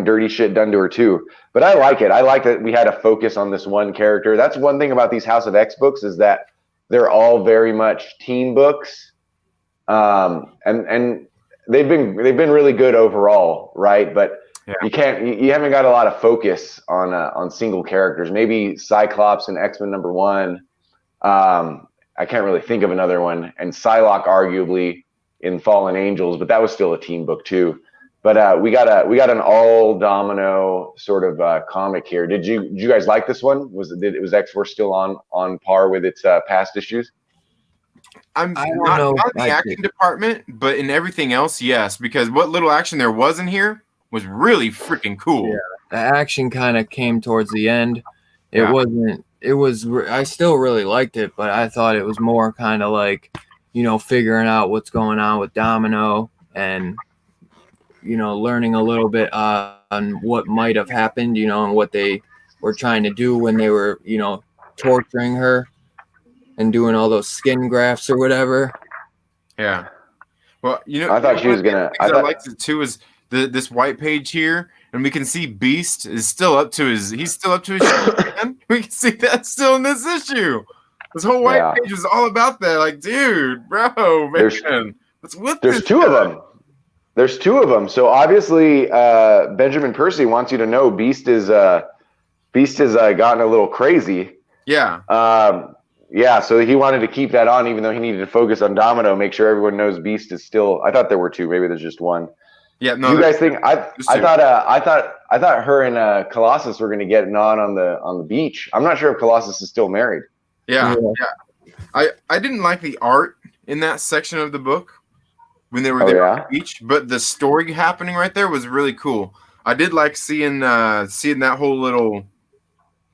dirty shit done to her too. But I like it. I like that we had a focus on this one character. That's one thing about these House of X books is that they're all very much team books, and they've been really good overall, right? But you haven't got a lot of focus on single characters. Maybe Cyclops and X-Men #1. I can't really think of another one, and Psylocke arguably in Fallen Angels, but that was still a team book too. But we got an all Domino sort of comic here. Did you guys like this one? Was X-Force still on par with its past issues? I don't know. Not in the action department, but in everything else, yes. Because what little action there was in here was really freaking cool. Yeah, the action kind of came towards the end. It wasn't. It was. I still really liked it, but I thought it was more kind of like, figuring out what's going on with Domino and, learning a little bit on what might have happened, and what they were trying to do when they were, torturing her and doing all those skin grafts or whatever. Yeah. Well, I thought she was gonna. I liked it too. Is this white page here, and we can see Beast is still up to his. He's still up to his. Shit, we can see that still in this issue. This whole white page was all about that. Like, dude, bro, man, there's two of them. There's two of them. So obviously, Benjamin Percy wants you to know Beast has gotten a little crazy. Yeah. Yeah. So he wanted to keep that on, even though he needed to focus on Domino, make sure everyone knows Beast is still. I thought there were two. Maybe there's just one. Yeah. No. You guys think? I thought her and Colossus were going to get on the beach. I'm not sure if Colossus is still married. Yeah. I didn't like the art in that section of the book when they were there on the beach, but the story happening right there was really cool. I did like seeing that whole little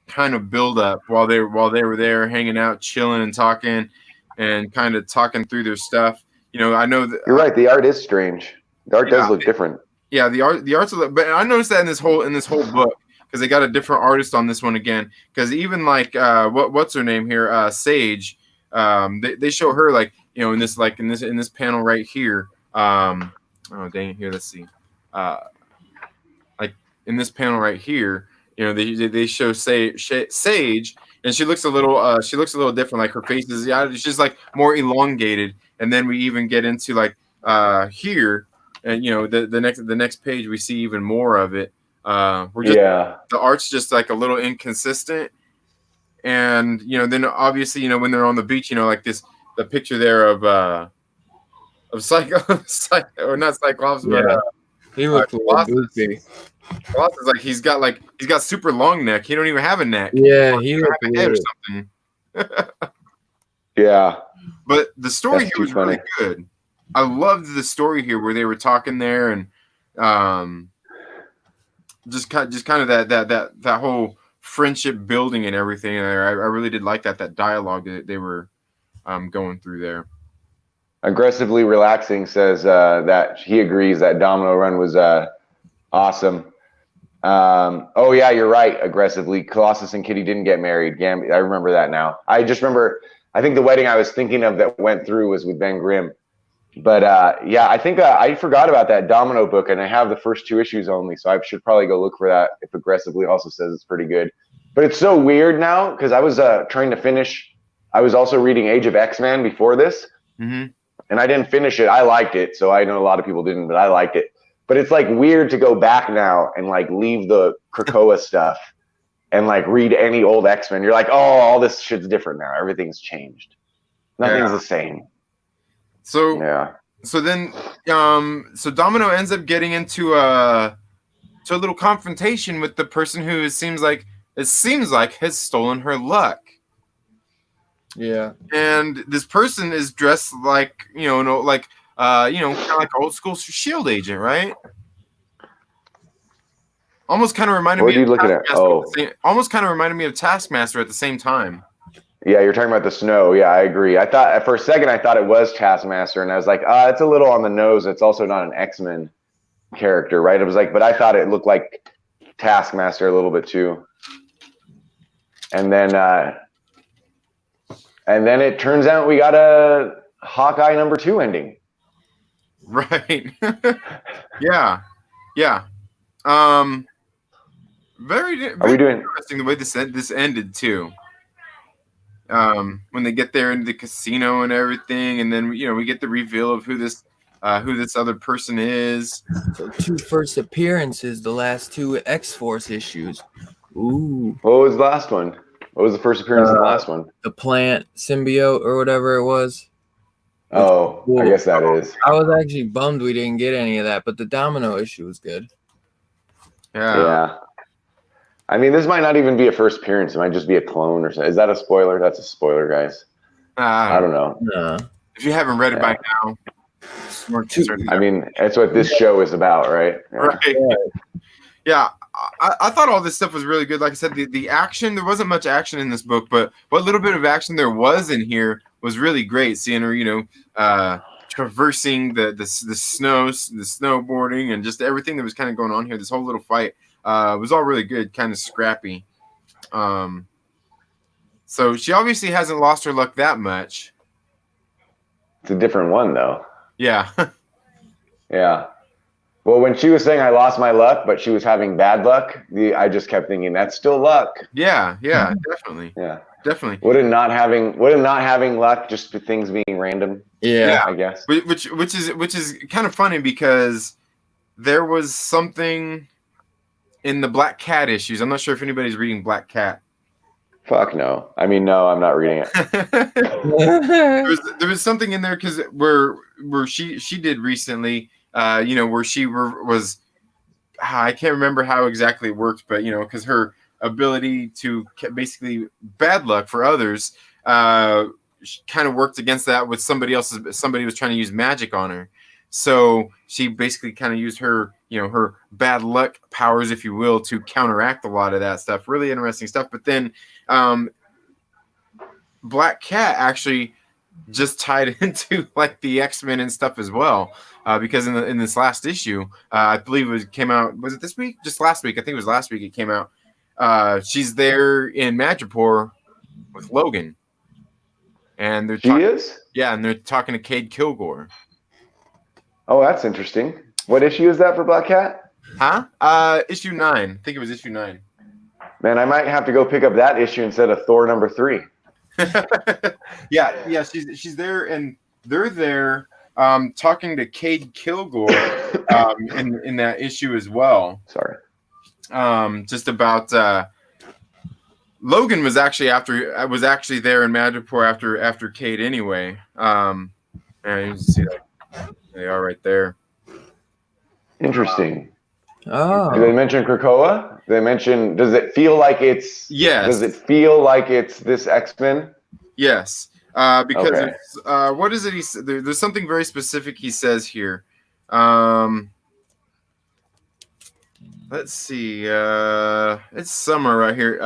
kind of build up while they were there hanging out, chilling and talking, and kind of talking through their stuff. You know, I know that You're right. The art is strange. The art does look different. Yeah, the art's a little, but I noticed that in this whole book because they got a different artist on this one again. Because even like what's her name here, Sage, they show her like, you know, in this panel right here. Oh dang it, here, let's see. Like in this panel right here, you know, they show Sage, and she looks a little different. Like her face is, yeah, it's just like more elongated. And then we even get into like here, and you know, the next page we see even more of it. The art's just like a little inconsistent. And you know, then obviously, you know, when they're on the beach, you know, like the picture there of or not Cyclops, but he looks a little goofy. Colossus, like he's got super long neck. He don't even have a neck. Yeah, he looks head or something. Yeah, but the story here was really good. I loved the story here where they were talking there, and just kind of that whole friendship building and everything. I really did like that dialogue that they were going through there. Aggressively Relaxing says that he agrees that Domino Run was awesome. Oh yeah, you're right. Aggressively, Colossus and Kitty didn't get married. I remember that now. I just remember. I think the wedding I was thinking of that went through was with Ben Grimm. But yeah, I think I forgot about that Domino book, and I have the first 2 issues only, so I should probably go look for that. If Aggressively also says it's pretty good. But it's so weird now because I was trying to finish. I was also reading Age of X-Men before this, and I didn't finish it. I liked it, so I know a lot of people didn't, but I liked it. But it's like weird to go back now and like leave the Krakoa stuff and like read any old X-Men. You're like, oh, all this shit's different now. Everything's changed. Nothing's the same. So So then, so Domino ends up getting into a little confrontation with the person who it seems like has stolen her luck. Yeah. And this person is dressed like, kind of like old school SHIELD agent, right? Almost kind of reminded me. What are you looking at? Almost kind of reminded me of Taskmaster at the same time. Yeah, you're talking about the snow. Yeah, I agree. I thought for a second it was Taskmaster, and I was like, it's a little on the nose. It's also not an X-Men character, right? It was like, but I thought it looked like Taskmaster a little bit too. And then it turns out we got a Hawkeye #2 ending. Right. Yeah. Very interesting the way this ended too. When they get there into the casino and everything, and then we get the reveal of who this other person is. So 2 first appearances, the last 2 X-Force issues. Ooh. What was the last one? What was the first appearance of the last one? The plant symbiote or whatever it was. Oh, cool. I guess that is. I was actually bummed we didn't get any of that, but the Domino issue was good. Yeah. I mean, this might not even be a first appearance. It might just be a clone or something. Is that a spoiler? That's a spoiler, guys. I don't know. No. If you haven't read it by now, I mean, that's what this show is about, right? Yeah. Right. Yeah. I thought all this stuff was really good. Like I said, the action, there wasn't much action in this book, but what little bit of action there was in here was really great. Seeing her, traversing the snow, the snowboarding, and just everything that was kind of going on here. This whole little fight was all really good, kind of scrappy. So she obviously hasn't lost her luck that much. It's a different one, though. Yeah. Yeah. Well, when she was saying I lost my luck, but she was having bad luck, I just kept thinking that's still luck. Yeah, definitely. Yeah, definitely. Would it not having luck just things being random? Yeah, I guess. Which is kind of funny because there was something in the Black Cat issues. I'm not sure if anybody's reading Black Cat. Fuck no. I mean, no, I'm not reading it. there was something in there because where she did recently. Where she was, I can't remember how exactly it worked, but because her ability to basically bad luck for others, kind of worked against that with somebody was trying to use magic on her. So she basically kind of used her, her bad luck powers, if you will, to counteract a lot of that stuff. Really interesting stuff. But then Black Cat actually just tied into like the X-Men and stuff as well, because in this last issue, I believe it came out. Was it this week? Just last week? I think it was last week. It came out. She's there in Madripoor with Logan, and they're and they're talking to Cade Kilgore. Oh, that's interesting. What issue is that for Black Cat? Huh? Issue 9. I think it was issue 9. Man, I might have to go pick up that issue instead of Thor number 3. yeah, she's there, and they're there talking to Cade Kilgore in that issue as well. Sorry. Just about Logan was actually there in Madripoor after Cade anyway. And you can see that they are right there. Interesting. Oh. Did they mention Krakoa? Did they mention? Does it feel like it's? Yes. Does it feel like it's this X-Men? Yes. Because Okay. What is it? There's something very specific he says here. Let's see. It's summer right here.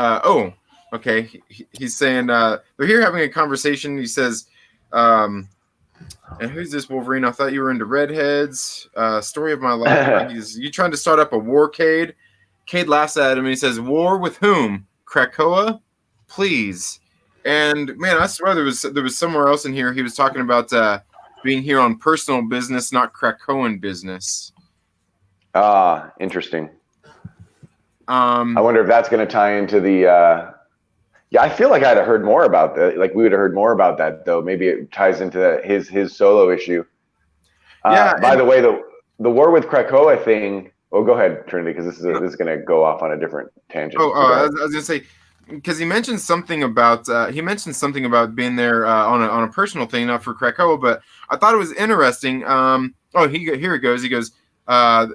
Okay. He's saying they're here having a conversation. He says, and who's this Wolverine? I thought you were into redheads. Story of my life. You trying to start up a war, Cade? Cade laughs at him and he says, "War with whom? Krakoa? Please." And man, I swear there was somewhere else in here he was talking about being here on personal business, not Krakoan business. Interesting. I wonder if that's going to tie into the. Yeah, I feel like I'd have heard more about that. Like we would have heard more about that, though. Maybe it ties into his solo issue. By the way, the war with Krakoa thing. Oh, go ahead, Trinity, because this is going to go off on a different tangent. I was going to say, because he mentioned something about being there on a personal thing, not for Krakoa, but I thought it was interesting. Here it goes. He goes.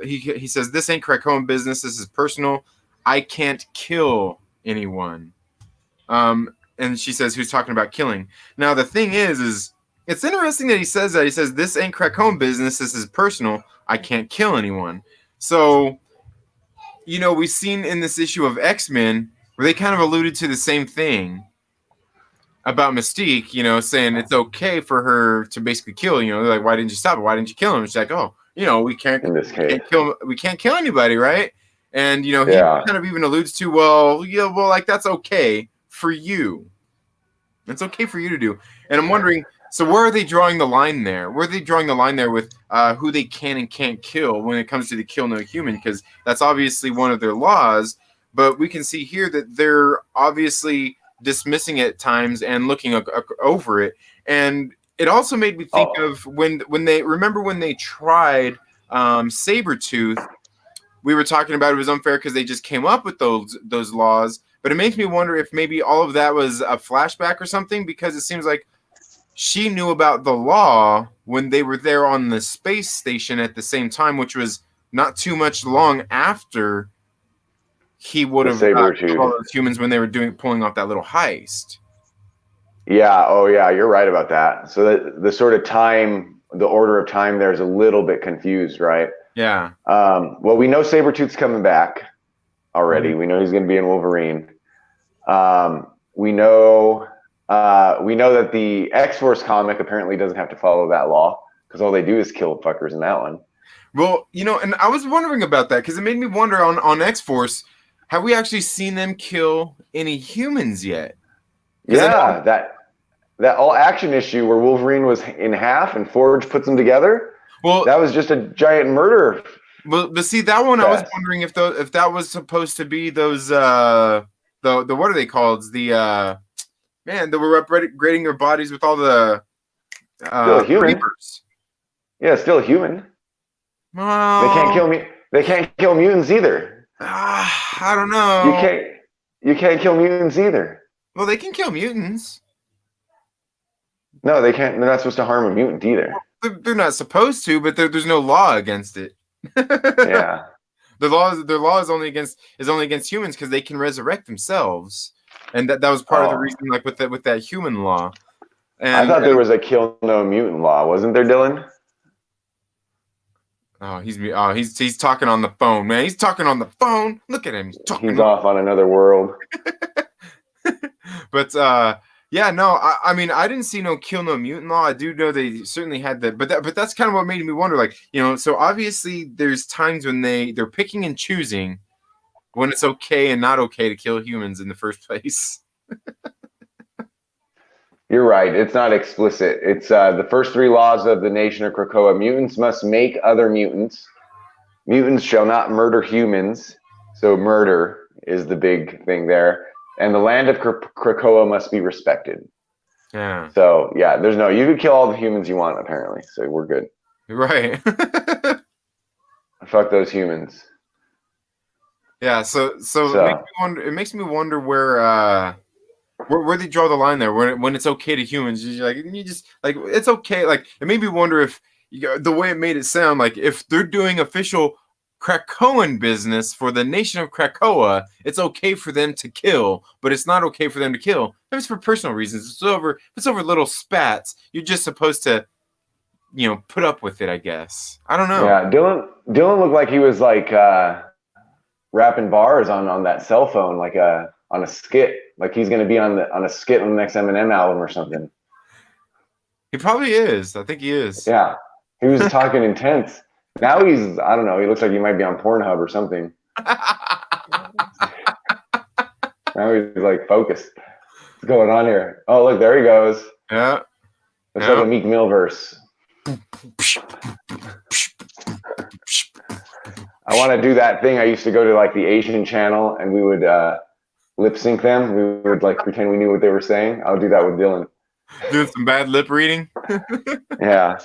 He says, "This ain't Krakoan business. This is personal. I can't kill anyone." And she says, "Who's talking about killing?" Now the thing is it's interesting that he says that. He says, "This ain't Krakoan business. This is personal. I can't kill anyone." So, we've seen in this issue of X-Men where they kind of alluded to the same thing about Mystique, saying it's okay for her to basically kill. They're like, "Why didn't you stop it? Why didn't you kill him?" She's like, "Oh, we can't kill anybody, right?" And he kind of even alludes to, well, like that's okay for you. It's okay for you to do. And I'm wondering, so where are they drawing the line there? Where are they drawing the line there with who they can and can't kill when it comes to the kill no human? Because that's obviously one of their laws. But we can see here that they're obviously dismissing it at times and looking over it. And it also made me think of when they tried Sabretooth. We were talking about it was unfair because they just came up with those laws. But it makes me wonder if maybe all of that was a flashback or something, because it seems like she knew about the law when they were there on the space station at the same time, which was not too much long after he would have killed those humans when they were pulling off that little heist. Yeah. Oh, yeah. You're right about that. So the sort of time, the order of time there is a little bit confused, right? Yeah. Well, we know Sabretooth's coming back already. Mm-hmm. We know he's going to be in Wolverine. We know that the X-Force comic apparently doesn't have to follow that law because all they do is kill fuckers in that one. Well, and I was wondering about that because it made me wonder on X-Force, have we actually seen them kill any humans yet? Yeah, that all action issue where Wolverine was in half and Forge puts them together. Well, that was just a giant murder. But see, that one, I was wondering if that was supposed to be those the what are they called? The that were upgrading their bodies with all the still human. Reapers. Yeah, still human. They can't kill mutants either. I don't know. You can't kill mutants either. Well, they can kill mutants. No, they can't. They're not supposed to harm a mutant either. They're not supposed to, but there's no law against it. Yeah. Their law is only against humans because they can resurrect themselves, and that was part of the reason, like with that human law. And I thought there was a kill no mutant law, wasn't there, Dylan? Oh, he's talking on the phone, man. He's talking on the phone. Look at him. He's off on another world. But yeah, no, I mean, I didn't see no kill no mutant law. I do know they certainly had that, but that's kind of what made me wonder, like, so obviously there's times when they're picking and choosing when it's okay and not okay to kill humans in the first place. You're right. It's not explicit. It's the first 3 laws of the nation of Krakoa. Mutants must make other mutants. Mutants shall not murder humans. So murder is the big thing there. And the land of Krakoa must be respected. Yeah. So yeah, you can kill all the humans you want, apparently. So we're good. Right. Fuck those humans. Yeah. So it makes me wonder where they draw the line there when it's okay to humans. You just like it's okay. Like it made me wonder if the way it made it sound, like if they're doing official Krakoan business for the nation of Krakoa, it's okay for them to kill, but it's not okay for them to kill. If it's for personal reasons, if it's over little spats, you're just supposed to, put up with it, I guess. I don't know. Yeah, Dylan looked like he was like rapping bars on that cell phone, like on a skit, like he's gonna be on a skit on the next Eminem album or something. He probably is. I think he is. Yeah, he was talking intense. Now he's, I don't know, he looks like he might be on Pornhub or something. Now he's like focused. What's going on here? Oh, look, there he goes. Yeah. It's like a Meek Mill verse. I want to do that thing. I used to go to like the Asian channel and we would lip sync them. We would like pretend we knew what they were saying. I'll do that with Dylan. Doing some bad lip reading. Yeah.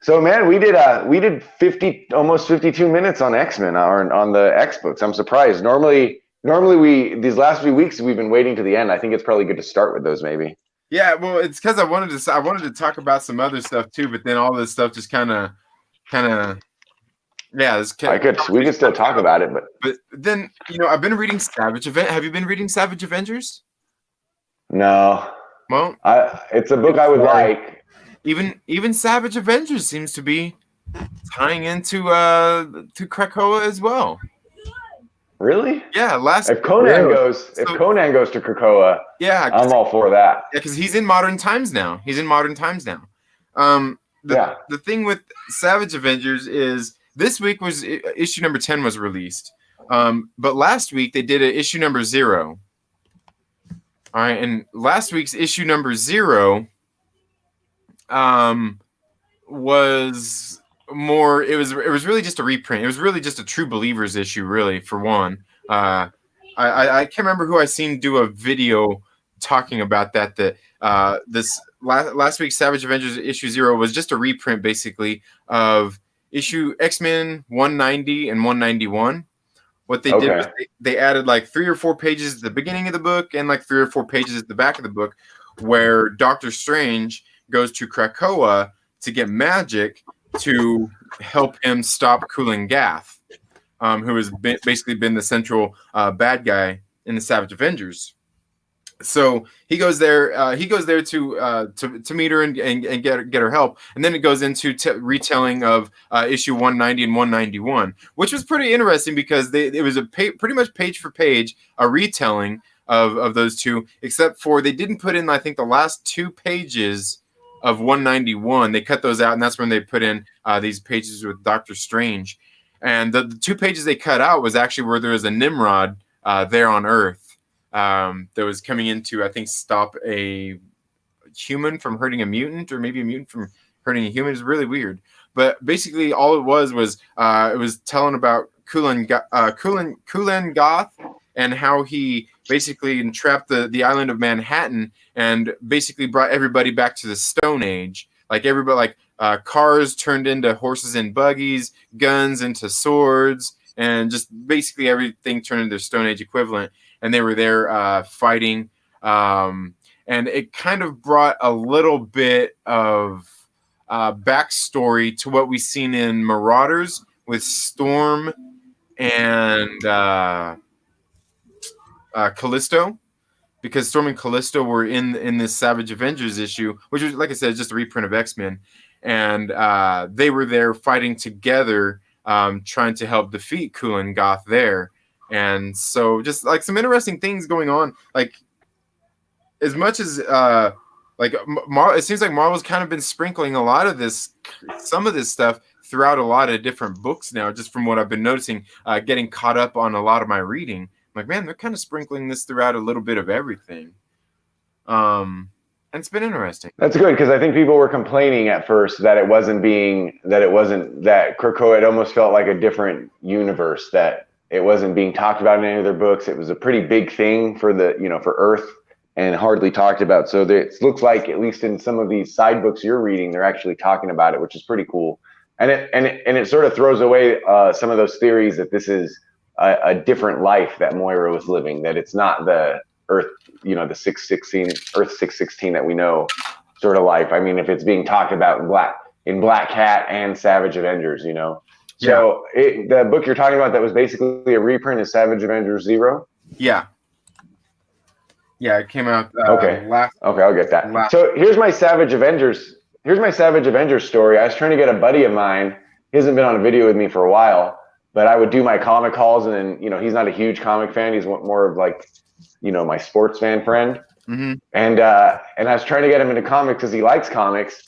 So man, we did 50, almost 52 minutes on X-Men or on the X books. I'm surprised. Normally these last few weeks we've been waiting to the end. I think it's probably good to start with those maybe. Yeah, well, it's because I wanted to talk about some other stuff too, but then all this stuff just kind of yeah. We could still talk about it, but then I've been reading Savage Event. Have you been reading Savage Avengers? No. Well, it's a book I would like. Even Savage Avengers seems to be tying into to Krakoa as well. Really? Yeah. If Conan goes to Krakoa, yeah, I'm all for that. Yeah, because he's in modern times now. The thing with Savage Avengers is this week was issue number 10 was released, but last week they did an issue number 0. All right, and last week's issue number 0 was more. It was really just a reprint. It was really just a True Believers issue, really, for one. I can't remember who I seen do a video talking about that. This last week's Savage Avengers issue 0 was just a reprint, basically, of issue X-Men 190 and 191. What they did was they added like 3 or 4 pages at the beginning of the book and like 3 or 4 pages at the back of the book, where Doctor Strange goes to Krakoa to get magic to help him stop Kulan Gath, who has basically been the central bad guy in the Savage Avengers. So he goes there. To meet her and get her help, and then it goes into retelling of issue 190 and 191, which was pretty interesting because it was pretty much page for page a retelling of those two, except for they didn't put in, I think, the last 2 pages of 191. They cut those out, and that's when they put in these pages with Doctor Strange. And the 2 pages they cut out was actually where there was a Nimrod there on Earth that was coming in to, I think, stop a human from hurting a mutant, or maybe a mutant from hurting a human. It's really weird. But basically, all it was it was telling about Kulan Gath and how he basically entrapped the island of Manhattan and basically brought everybody back to the Stone Age. Like everybody, cars turned into horses and buggies, guns into swords, and just basically everything turned into their Stone Age equivalent. And they were there fighting. And it kind of brought a little bit of backstory to what we've seen in Marauders with Storm and Callisto, because Storm and Callisto were in this Savage Avengers issue, which was, like I said, just a reprint of X-Men, and they were there fighting together, trying to help defeat Kulan Goth there. And so just like some interesting things going on, like as much as it seems like Marvel's kind of been sprinkling a lot of some of this stuff throughout a lot of different books now, just from what I've been noticing, getting caught up on a lot of my reading. I'm like, man, they're kind of sprinkling this throughout a little bit of everything. And it's been interesting. That's good, because I think people were complaining at first that that Krakoa, it almost felt like a different universe, that it wasn't being talked about in any of their books. It was a pretty big thing for for Earth, and hardly talked about. So it looks like, at least in some of these side books you're reading, they're actually talking about it, which is pretty cool. And it sort of throws away some of those theories that this is a different life that Moira was living, that it's not the Earth, the 616, Earth 616 that we know sort of life. I mean, if it's being talked about in Black Cat and Savage Avengers, So the book you're talking about that was basically a reprint is Savage Avengers 0? Yeah. Yeah, it came out. Okay, I'll get that. So here's my Savage Avengers story. I was trying to get a buddy of mine. He hasn't been on a video with me for a while, but I would do my comic calls, and then he's not a huge comic fan. He's more of like, my sports fan friend. Mm-hmm. And I was trying to get him into comics because he likes comics.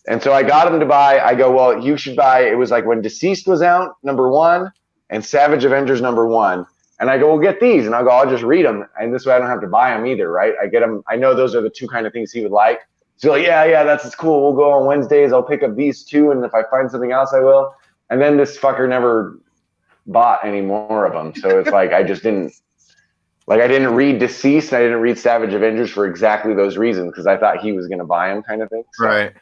And so I got him to buy. I go, well, you should buy. It was like when Deceased was out, #1, and Savage Avengers #1. And I go, well, get these. And I'll go, I'll just read them. And this way I don't have to buy them either, right? I get them. I know those are the two kind of things he would like. So like, yeah, that's cool. We'll go on Wednesdays. I'll pick up these two. And if I find something else, I will. And then this fucker never bought any more of them. So it's like, I didn't read Deceased. And I didn't read Savage Avengers for exactly those reasons, because I thought he was going to buy them, kind of thing. So, right.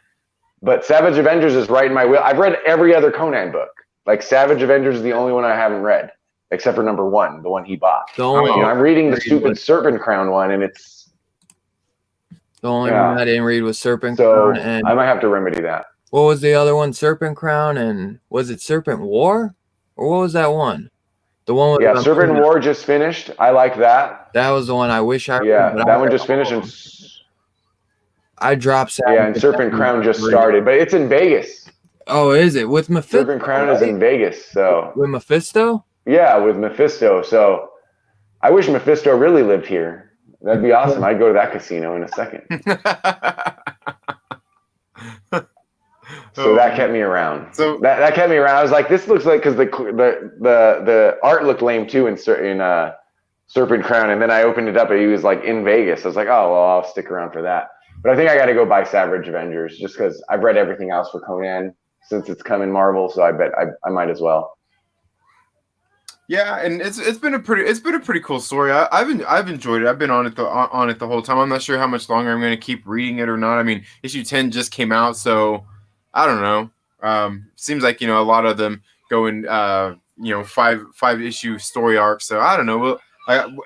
But Savage Avengers is right in my wheel. I've read every other Conan book. Like Savage Avengers is the only one I haven't read, except for #1, the one he bought. I'm reading the stupid Serpent Crown one, and it's the only one I didn't read was Serpent Crown. So and I might have to remedy that. What was the other one? Serpent Crown, and was it Serpent War, or what was that one? The one with Serpent War just finished. I like that. That was the one I wish I. Yeah, that one just finished, and I dropped. And Serpent Crown just started, but it's in Vegas. Oh, is it with Mephisto? Serpent Crown is in Vegas, so with Mephisto. Yeah, with Mephisto. So I wish Mephisto really lived here. That'd be awesome. I'd go to that casino in a second. So that kept me around. So that kept me around. I was like, this looks like, because the art looked lame too in Serpent Crown, and then I opened it up and he was like in Vegas. I was like, oh well, I'll stick around for that. But I think I got to go buy Savage Avengers just because I've read everything else for Conan since it's come in Marvel. So I bet I might as well. Yeah, and it's been a pretty cool story. I've enjoyed it. I've been on it the whole time. I'm not sure how much longer I'm going to keep reading it or not. I mean, issue 10 just came out, so I don't know. Seems like a lot of them go in 5 issue story arcs. So I don't know. Well,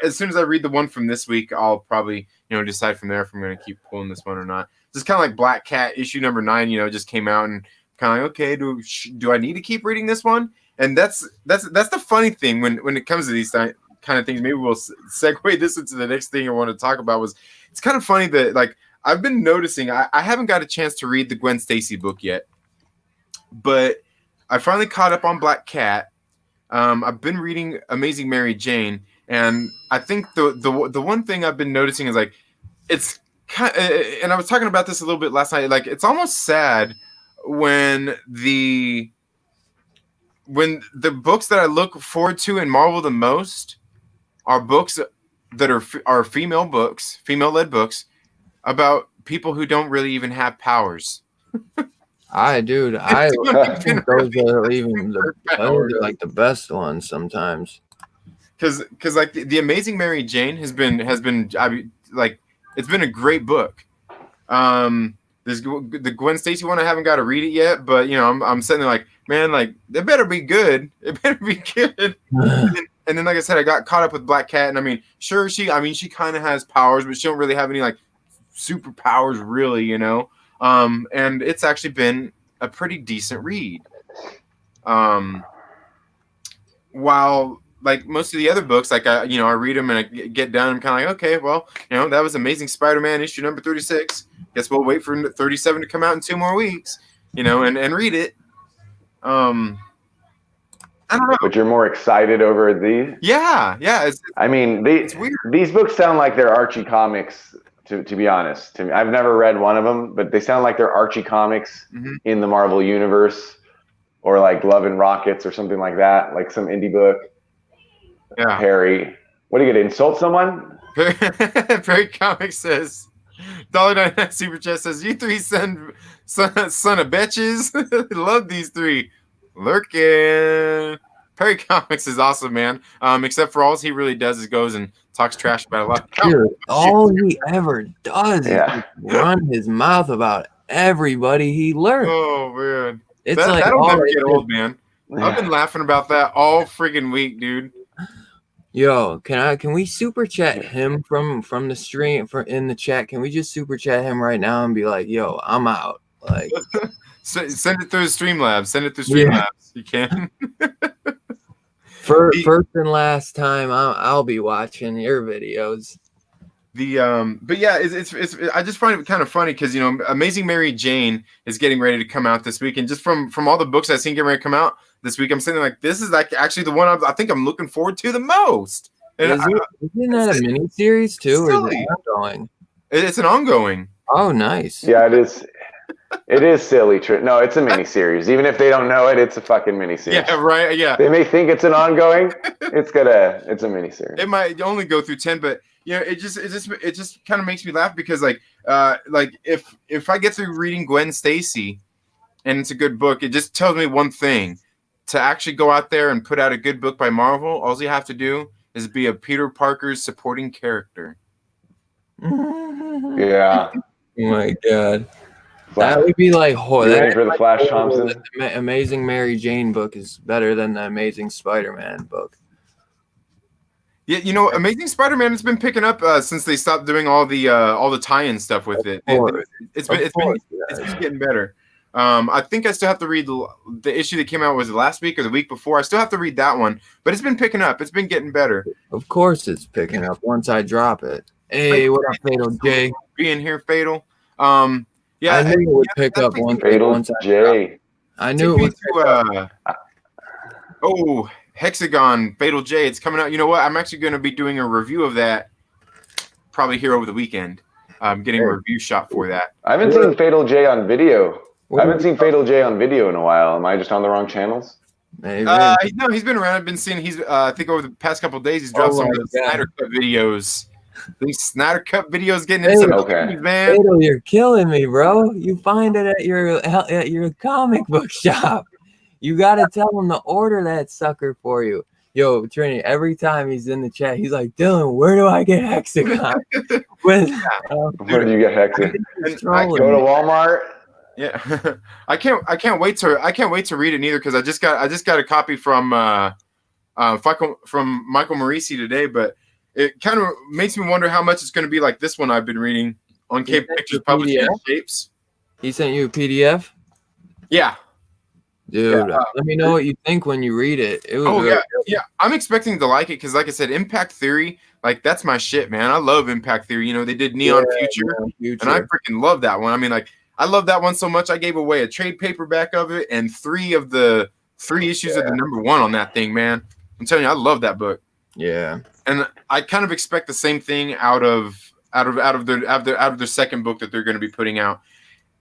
as soon as I read the one from this week, I'll probably decide from there if I'm going to keep pulling this one or not. Just kind of like Black Cat issue #9. Just came out, and kind of like, okay, do I need to keep reading this one? And that's the funny thing when it comes to these kind of things. Maybe we'll segue this into the next thing I want to talk about. It's kind of funny that, like, I've been noticing I haven't got a chance to read the Gwen Stacy book yet, but I finally caught up on Black Cat. I've been reading Amazing Mary Jane, and I think the one thing I've been noticing is, like, it's kind of, and I was talking about this a little bit last night. Like, it's almost sad when the books that I look forward to in Marvel the most are books that are female-led books about people who don't really even have powers. I think those are even like the best ones sometimes. Because like the Amazing Mary Jane has been like, it's been a great book. There's the Gwen Stacy one. I haven't got to read it yet, but I'm sitting there like, man, like, it better be good. It better be good. And then, like I said, I got caught up with Black Cat, and I mean, sure, she kind of has powers, but she don't really have any like superpowers, really, And it's actually been a pretty decent read. While like most of the other books, like I read them and I get done. I'm kind of like, okay, well, that was Amazing Spider-Man issue number 36. Guess we'll wait for 37 to come out in 2 more weeks, and read it. I don't know. But you're more excited over the. Yeah. I mean, it's weird. These books sound like they're Archie comics. To be honest, to me, I've never read one of them, but they sound like they're Archie comics in the Marvel universe, or like Love and Rockets or something like that, like some indie book. Yeah. Perry, what are you gonna insult someone? Perry Comics says, $1.99 super chat says, you three son of bitches. Love these three. Lurking. Perry Comics is awesome, man. Except for all he really does is goes and talks trash about a lot. Dude, all he ever does is run his mouth about everybody he learns. Oh man, it's that'll never get old, man. I've been laughing about that all friggin' week, dude. Yo, can we super chat him from the stream in the chat? Can we just super chat him right now and be like, yo, I'm out. Like send it through Streamlabs. Send it through Streamlabs. You can. First and last time I'll be watching your videos. But yeah, it's I just find it kind of funny because Amazing Mary Jane is getting ready to come out this week, and just from all the books I've seen getting ready to come out this week, I'm saying like this is like actually the one I think I'm looking forward to the most. And isn't that a mini series too, or is it ongoing? It's an ongoing. Oh, nice. Yeah, it is. It is silly. No, it's a mini series. Even if they don't know it, it's a fucking mini series. Yeah, right. Yeah, they may think it's an ongoing. It's a mini series. It might only go through 10, but it just kind of makes me laugh because like if I get through reading Gwen Stacy, and it's a good book, it just tells me one thing: to actually go out there and put out a good book by Marvel, all you have to do is be a Peter Parker's supporting character. Yeah. Oh my god. That would be like ready for the Flash Thompson. The Amazing Mary Jane book is better than the Amazing Spider-Man book. Yeah, Amazing Spider-Man has been picking up since they stopped doing all the tie-in stuff with it. It's been getting better. I think I still have to read the issue that came out was last week or the week before. I still have to read that one, but it's been picking up. It's been getting better. Of course, it's picking up once I drop it. Hey, what up, Fatal J? Being here, Fatal. Yeah, I knew it would pick up once J. I knew it would pick up. Hexagon Fatal J. It's coming out. You know what? I'm actually going to be doing a review of that probably here over the weekend. I'm getting a review shot for that. I haven't seen Fatal J on video. I haven't seen Fatal J on video in a while. Am I just on the wrong channels? Maybe. No, he's been around. I've been seeing. He's. I think over the past couple of days, he's dropped some of the Snyder Cut videos. These Snyder Cut videos getting into some things, man. Fatal, you're killing me, bro. You find it at your comic book shop. You gotta tell him to order that sucker for you. Yo, Trini, every time he's in the chat, he's like, Dylan, where do I get Hexagon? Where do you get Hexagon? Go to Walmart. Yeah, I can't wait to read it neither because I just got a copy from Michael Morisi today, but it kind of makes me wonder how much it's going to be like this one I've been reading on Cape Pictures Publishing Shapes. He sent you a PDF? Yeah. Dude, let me know what you think when you read it. It was yeah. I'm expecting to like it because, like I said, Impact Theory, like that's my shit, man. I love Impact Theory. They did Neon Future, and I freaking love that one. I mean, like I love that one so much. I gave away a trade paperback of it and 3 issues of the #1 on that thing, man. I'm telling you, I love that book. Yeah, and I kind of expect the same thing out of their second book that they're going to be putting out.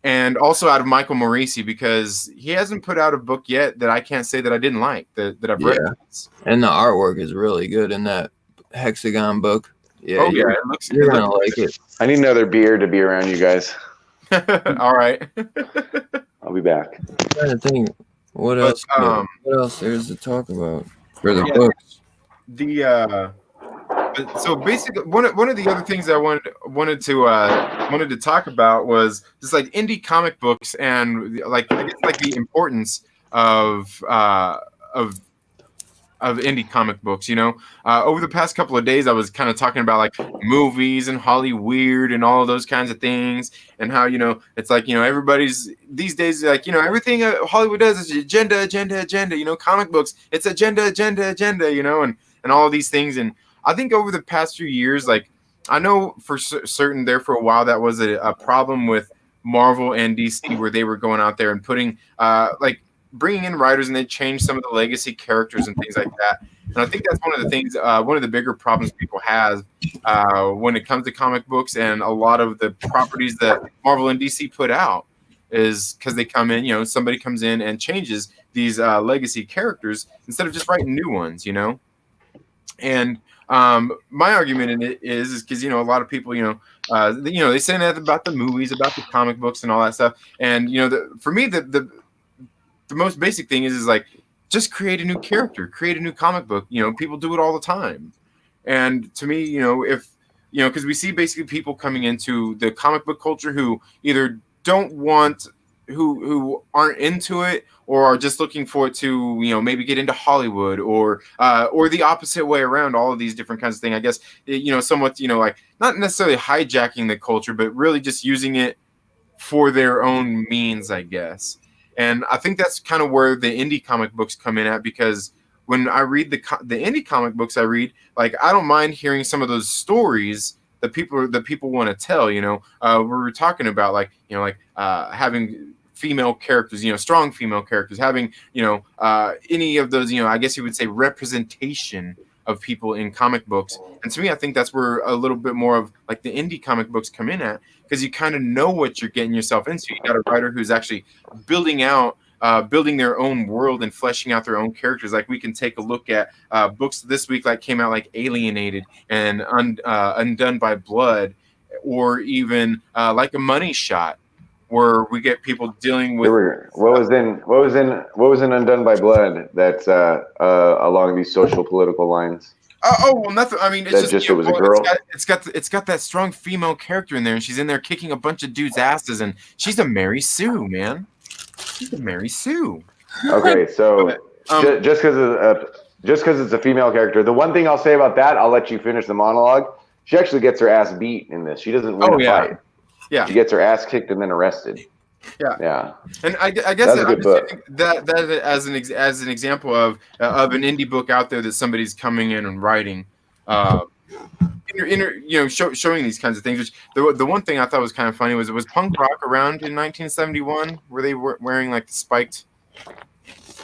And also out of Michael Morisi, because he hasn't put out a book yet that I can't say that I didn't like, that I've read. And the artwork is really good in that Hexagon book. Yeah, you're gonna like it. I need another beer to be around you guys. All right. I'll be back. I'm trying to think what else there's to talk about for the books. So basically, one of the other things I wanted to talk about was just like indie comic books and like I guess like the importance of indie comic books. Over the past couple of days, I was kind of talking about like movies and Hollywood and all of those kinds of things, and how it's like everybody's these days like everything Hollywood does is agenda. Comic books, it's agenda. and all of these things. And I think over the past few years, like I know for certain there for a while that was a problem with Marvel and DC, where they were going out there and putting like bringing in writers, and they changed some of the legacy characters and things like that. And I think that's one of the things, one of the bigger problems people have when it comes to comic books and a lot of the properties that Marvel and DC put out, is because they come in, you know, somebody comes in and changes these legacy characters instead of just writing new ones, you know. And my argument in it is because, you know, a lot of people, you know, they say that about the movies, about the comic books and all that stuff. And, you know, for me, the most basic thing is like, just create a new character, create a new comic book. You know, people do it all the time. And to me, you know, if, you know, because we see basically people coming into the comic book culture who either don't want, who aren't into it, or are just looking for it to, you know, maybe get into Hollywood, or the opposite way around, all of these different kinds of things. I guess, you know, somewhat, you know, like not necessarily hijacking the culture, but really just using it for their own means, I guess. And I think that's kind of where the indie comic books come in at, because when I read the indie comic books I read, like I don't mind hearing some of those stories that people want to tell. You know, we were talking about, like, you know, like having female characters, you know, strong female characters, having, you know, any of those, you know, I guess you would say representation of people in comic books. And to me, I think that's where a little bit more of like the indie comic books come in at, because you kind of know what you're getting yourself into. You got a writer who's actually building their own world and fleshing out their own characters. Like we can take a look at books this week, like came out, like Alienated and Undone by Blood, or even like a Money Shot, where we get people dealing with what was in Undone by Blood that's along these social political lines. Well, nothing. I mean, it's just it was a girl. It's got that strong female character in there, and she's in there kicking a bunch of dudes' asses, and she's a Mary Sue, man. She's a Mary Sue. Okay, so just because it's a female character, the one thing I'll say about that, I'll let you finish the monologue. She actually gets her ass beat in this. She doesn't win a fight. Yeah, she gets her ass kicked and then arrested. Yeah. And I guess that as an example of an indie book out there that somebody's coming in and writing, showing these kinds of things. Which the one thing I thought was kind of funny was punk rock around in 1971? Were they wearing like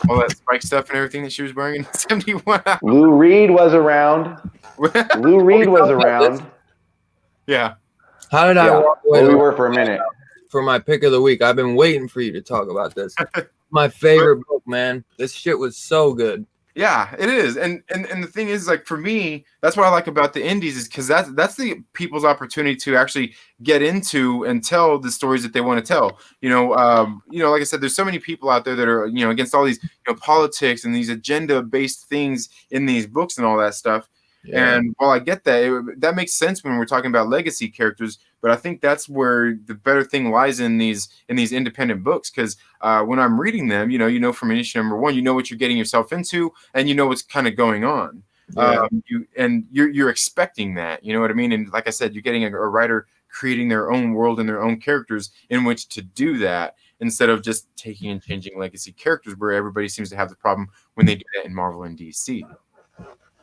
all that spiked stuff and everything that she was wearing in 71? Lou Reed was around. Yeah. How did I walk away? We were for a minute. For my pick of the week, I've been waiting for you to talk about this. My favorite book, man. This shit was so good. Yeah, it is. And the thing is, like, for me, that's what I like about the indies, is because that's the people's opportunity to actually get into and tell the stories that they want to tell. Like I said, there's so many people out there that are, you know, against all these, you know, politics and these agenda-based things in these books and all that stuff. Yeah. And while I get that, that makes sense when we're talking about legacy characters, but I think that's where the better thing lies in these independent books, because when I'm reading them, you know, from issue number 1, you know what you're getting yourself into, and you know what's kind of going on. Yeah. You're expecting that, you know what I mean? And like I said, you're getting a writer creating their own world and their own characters in which to do that, instead of just taking and changing legacy characters, where everybody seems to have the problem when they do that in Marvel and DC.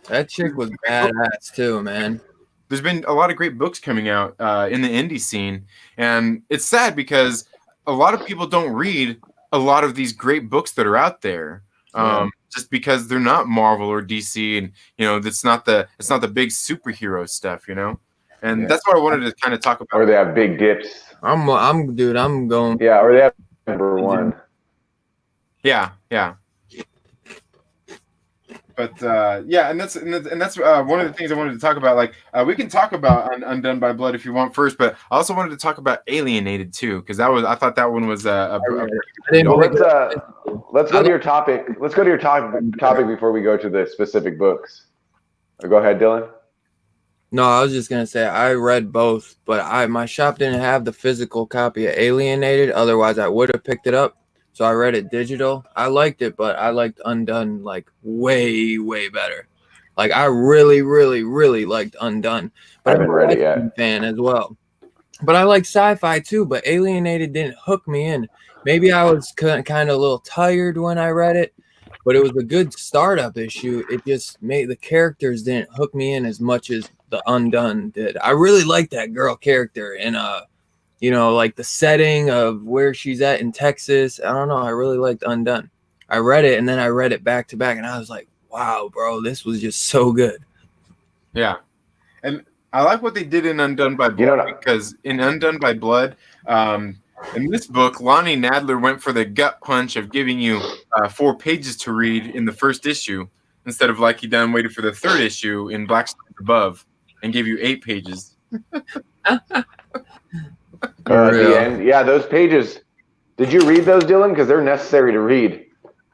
That chick was badass too, man. There's been a lot of great books coming out in the indie scene, and it's sad because a lot of people don't read a lot of these great books that are out there, just because they're not Marvel or DC, and you know, it's not the big superhero stuff, you know. And that's what I wanted to kind of talk about. Or they have big dips. I'm going. Yeah, or they have number 1. Yeah. But and that's one of the things I wanted to talk about. Like, we can talk about Undone by Blood if you want first, but I also wanted to talk about Alienated too, because I thought that one was let's go to your topic. Let's go to your topic before we go to the specific books. Go ahead, Dylan. No, I was just gonna say I read both, but my shop didn't have the physical copy of Alienated. Otherwise, I would have picked it up. So I read it digital. I liked it, but I liked Undone like way, way better. Like I really, really, really liked Undone. But I haven't read it yet. Fan as well. But I like sci-fi too. But Alienated didn't hook me in. Maybe I was kind of a little tired when I read it. but it was a good startup issue. It just made the characters didn't hook me in as much as the Undone did. I really liked that girl character, and you know, like the setting of where she's at in Texas. I don't know. I really liked Undone. I read it and then I read it back to back, and I was like, wow, bro, this was just so good. Yeah. And I like what they did in Undone by Blood, because in Undone by Blood, in this book, Lonnie Nadler went for the gut punch of giving you 4 pages to read in the first issue, instead of like he done waited for the 3rd issue in Black Stars Above and gave you 8 pages. At the end, yeah, those pages. Did you read those, Dylan? Because they're necessary to read.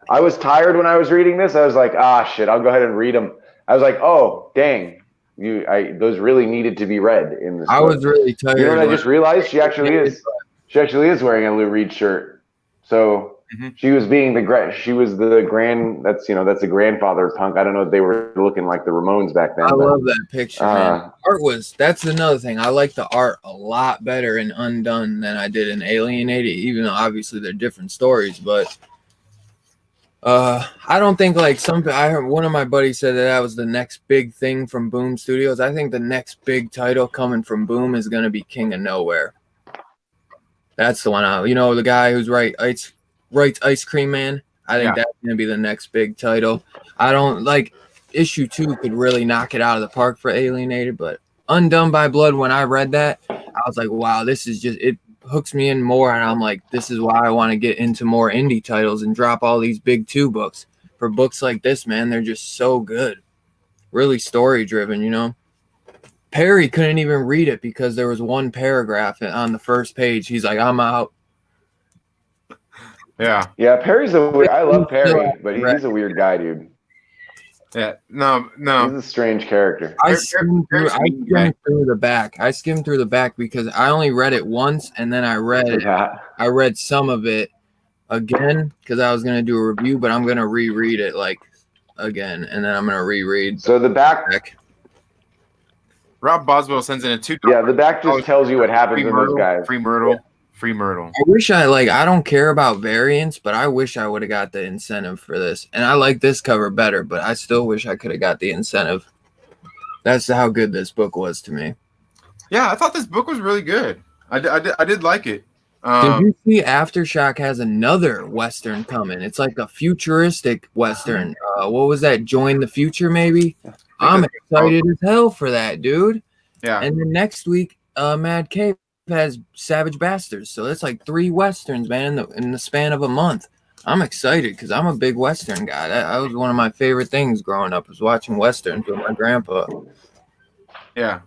I was tired when I was reading this. I was like, shit, I'll go ahead and read them. I was like, oh, dang. Those really needed to be read in this. I was really tired. You know what I just realized? She actually is wearing a Lou Reed shirt. So she was being that's the grandfather of punk. I don't know if they were looking like the Ramones back then. I love that picture, man. That's another thing. I like the art a lot better in Undone than I did in Alienated, even though obviously they're different stories, but I don't think like I heard one of my buddies said that was the next big thing from Boom Studios. I think the next big title coming from Boom is going to be King of Nowhere. That's the one. You know, the guy who's writes Ice Cream Man. I think that's going to be the next big title. I don't like issue 2 could really knock it out of the park for Alienated, but Undone by Blood, when I read that, I was like, wow, this is just, it hooks me in more, and I'm like, this is why I want to get into more indie titles and drop all these big 2 books. For books like this, man, they're just so good, really story driven, you know. Perry couldn't even read it because there was one paragraph on the first page. He's like, I'm out. Yeah, Perry's I love Perry, but he's a weird guy, dude. Yeah, no, he's a strange character. I skimmed through the back. I skimmed through the back because I only read it once, and then I read some of it again because I was gonna do a review, but I'm gonna reread it like again, and then I'm gonna reread. So the back. Rob Boswell sends in a $2. Yeah, the back just tells you what happens in those guys. Free Myrtle. Free Myrtle. I wish I don't care about variants, but I wish I would have got the incentive for this. And I like this cover better, but I still wish I could have got the incentive. That's how good this book was to me. Yeah, I thought this book was really good. I did like it. Did you see Aftershock has another Western coming? It's like a futuristic Western. What was that? Join the Future, maybe? I'm excited as hell for that, dude. Yeah. And then next week, Mad Cave has Savage Bastards, so it's like 3 Westerns, man, in the span of a month. I'm excited because I'm a big Western guy. That was one of my favorite things growing up, was watching Westerns with my grandpa. Yeah.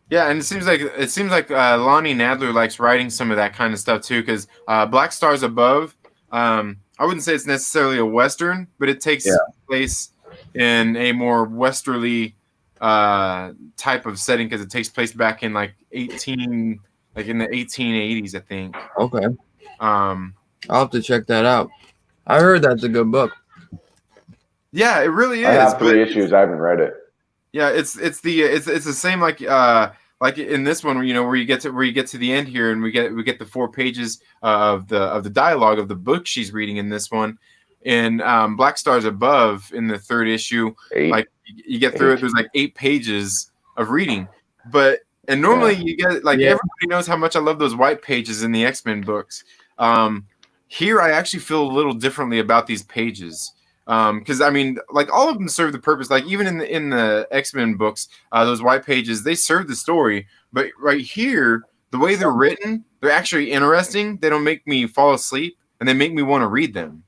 Yeah, and it seems like Lonnie Nadler likes writing some of that kind of stuff too, because Black Stars Above, I wouldn't say it's necessarily a Western, but it takes place in a more westerly type of setting because it takes place back in in the 1880s, I think. Okay. I'll have to check that out. I heard that's a good book. Yeah, it really is. I have 3 issues. I haven't read it. Yeah, it's the same like in this one, where you get to the end here, and we get the 4 pages of the dialogue of the book she's reading in this one. In Black Stars Above, in the 3rd issue, 8. You get through it. There's 8 pages of reading, and normally you get everybody knows how much I love those white pages in the X-Men books. Here I actually feel a little differently about these pages. Because I mean, all of them serve the purpose. Even in the X-Men books, those white pages, they serve the story. But right here, the way they're written, they're actually interesting. They don't make me fall asleep, and they make me want to read them.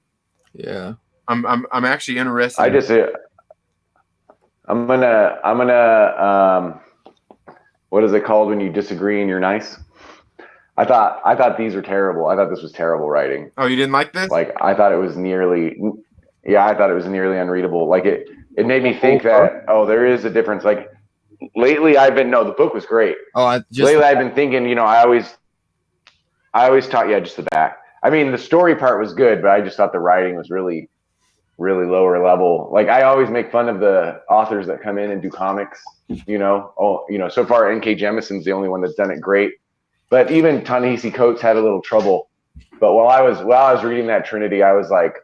Yeah, I'm actually interested. I'm gonna what is it called when you disagree and you're nice? I thought these are terrible. I thought this was terrible writing. Oh, you didn't like this? I thought it was nearly unreadable. It made me think that there is a difference. Lately the book was great. Lately I've been thinking, I always taught just the back. I mean, the story part was good, but I just thought the writing was really, really lower level. I always make fun of the authors that come in and do comics, so far N.K. Jemison's the only one that's done it great. But even Ta-Nehisi Coates had a little trouble But while I was reading that Trinity, I was like,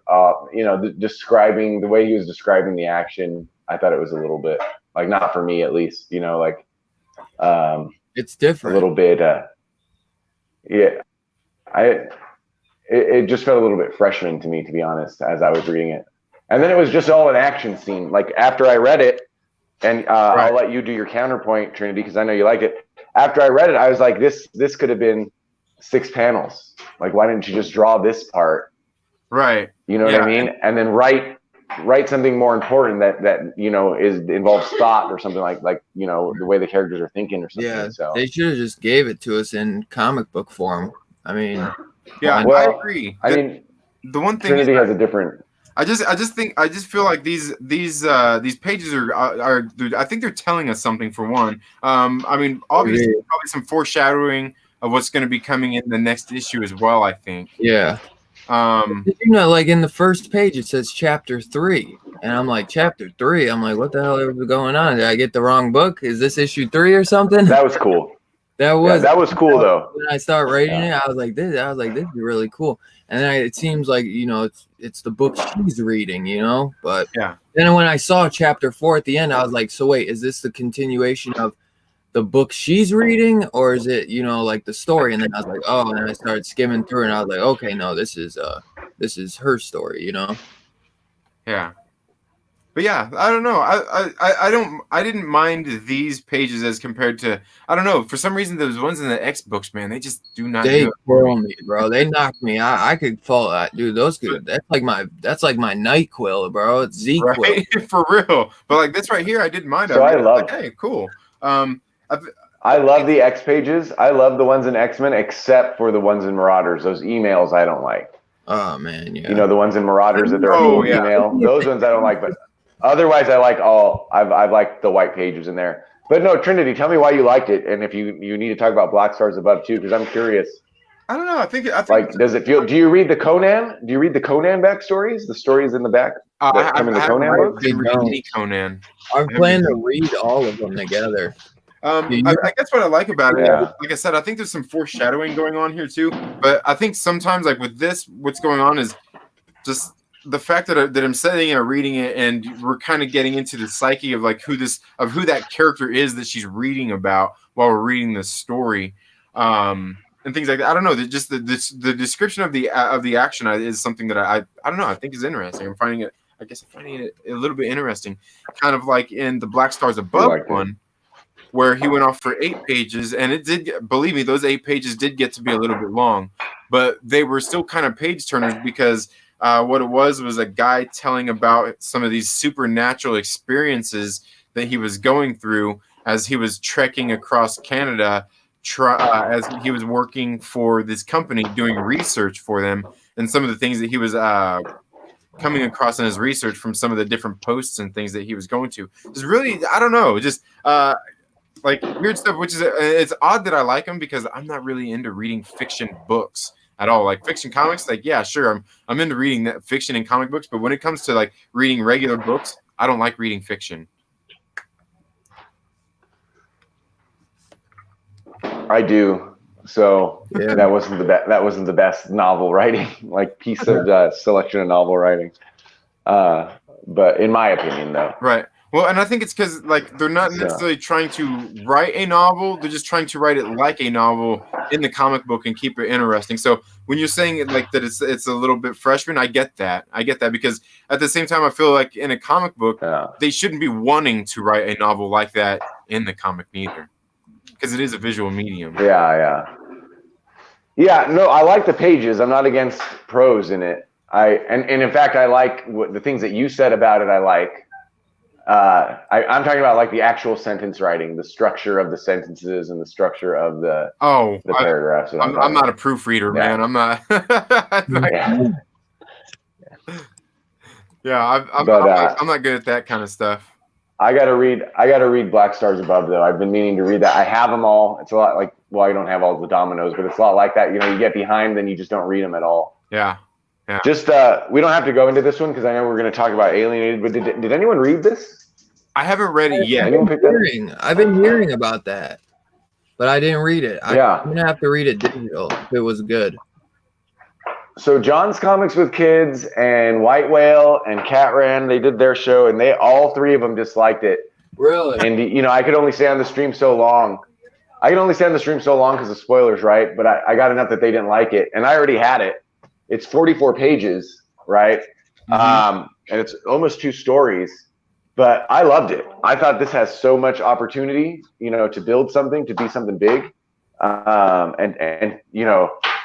describing the way he was describing the action, I thought it was a little bit like, not for me at least, It's different. a little bit, it just felt a little bit freshman to me, to be honest, as I was reading it. And then it was just all an action scene. Like after I read it, and Right. I'll let you do your counterpoint, Trinity, because I know you liked it. After I read it, I was like, this could have been 6 panels. Like, why didn't you just draw this part? Right. You know what I mean? And then write something more important that involves thought or something like the way the characters are thinking or something. Yeah, So they should have just gave it to us in comic book form. I mean, Yeah, Well, I agree. I mean, The one thing Trinity has a different. I just feel like these pages are I think they're telling us something for one. I mean, obviously probably some foreshadowing of what's going to be coming in the next issue as well, I think. yeah. Like in the first page it says chapter 3, and I'm like, chapter 3. I'm like, what the hell is going on? Did I get the wrong book? Is this issue 3 or something? That was cool. that was cool though. When I started reading it, I was like, this is really cool. And then it seems like it's the book she's reading, But yeah. Then when I saw chapter 4 at the end, I was like, so wait, is this the continuation of the book she's reading, or is it like the story? And then I was like, oh, and then I started skimming through, and I was like, okay, no, this is her story, Yeah. But yeah, I don't know. I didn't mind these pages as compared to, I don't know, for some reason those ones in the X books, man, they just do not. They kill me, bro. They knock me. I could fall. Dude, those could. That's like my NyQuil, bro. It's Z-Quil. Right? For real. But like this right here, I didn't mind. So I love. Like, hey, cool. I love the X pages. I love the ones in X-Men, except for the ones in Marauders. Those emails I don't like. Oh man, yeah. The ones in Marauders that they're email. Those ones I don't like, but otherwise I like all. I've liked the white pages in there. But no, Trinity, tell me why you liked it, and if you need to talk about Black Stars Above too, because I'm curious. I don't know. I think like, does it feel? Do you read the Conan? Do you read the Conan backstories? The stories in the back that come in the Conan books? I haven't read any Conan. I'm planning to read all of them together. I guess what I like about it, like I said, I think there's some foreshadowing going on here too. But I think sometimes, like with this, what's going on is just the fact that I'm sitting and reading it, and we're kind of getting into the psyche of like who that character is that she's reading about while we're reading this story, and things like that. I don't know. Just the description of the action is something that I don't know. I think is interesting. I'm finding it a little bit interesting, kind of like in the Black Stars Above one, where he went off for 8 pages, and it did, believe me, those 8 pages did get to be a little bit long, but they were still kind of page turners because what it was a guy telling about some of these supernatural experiences that he was going through as he was trekking across Canada, as he was working for this company doing research for them, and some of the things that he was coming across in his research from some of the different posts and things that he was going to. Just really, I don't know, just like weird stuff, which is it's odd that I like them because I'm not really into reading fiction books at all. Like fiction comics, like yeah, sure, I'm into reading that fiction and comic books, but when it comes to like reading regular books, I don't like reading fiction. I do. So that wasn't the best novel writing, like piece of selection of novel writing. But in my opinion, though, right. Well, and I think it's because like they're not necessarily trying to write a novel; they're just trying to write it like a novel in the comic book and keep it interesting. So when you're saying it like that, it's a little bit freshman. I get that because at the same time, I feel like in a comic book, they shouldn't be wanting to write a novel like that in the comic neither, because it is a visual medium. Yeah. No, I like the pages. I'm not against prose in it. And in fact, I like the things that you said about it. I like. I'm talking about like the actual sentence writing, the structure of the sentences and the structure of the paragraphs. I'm not a proofreader, man. I'm not. I'm not good at that kind of stuff. I gotta read Black Stars Above though. I've been meaning to read that. I have them all. It's a lot like, well, I don't have all the dominoes, but it's a lot like that. You get behind, then you just don't read them at all. Yeah. Just we don't have to go into this one because I know we're going to talk about Alienated. But did anyone read this? I haven't read it yet. I've been hearing about that, but I didn't read it. I'm gonna have to read it digital if it was good. So John's Comics with Kids and White Whale and Cat Ran, they did their show, and all three of them disliked it. Really? And I could only stay on the stream so long. Because of spoilers, right? But I got enough that they didn't like it, and I already had it. It's 44 pages, right? And it's almost 2 stories. But I loved it. I thought this has so much opportunity, to build something, to be something big, and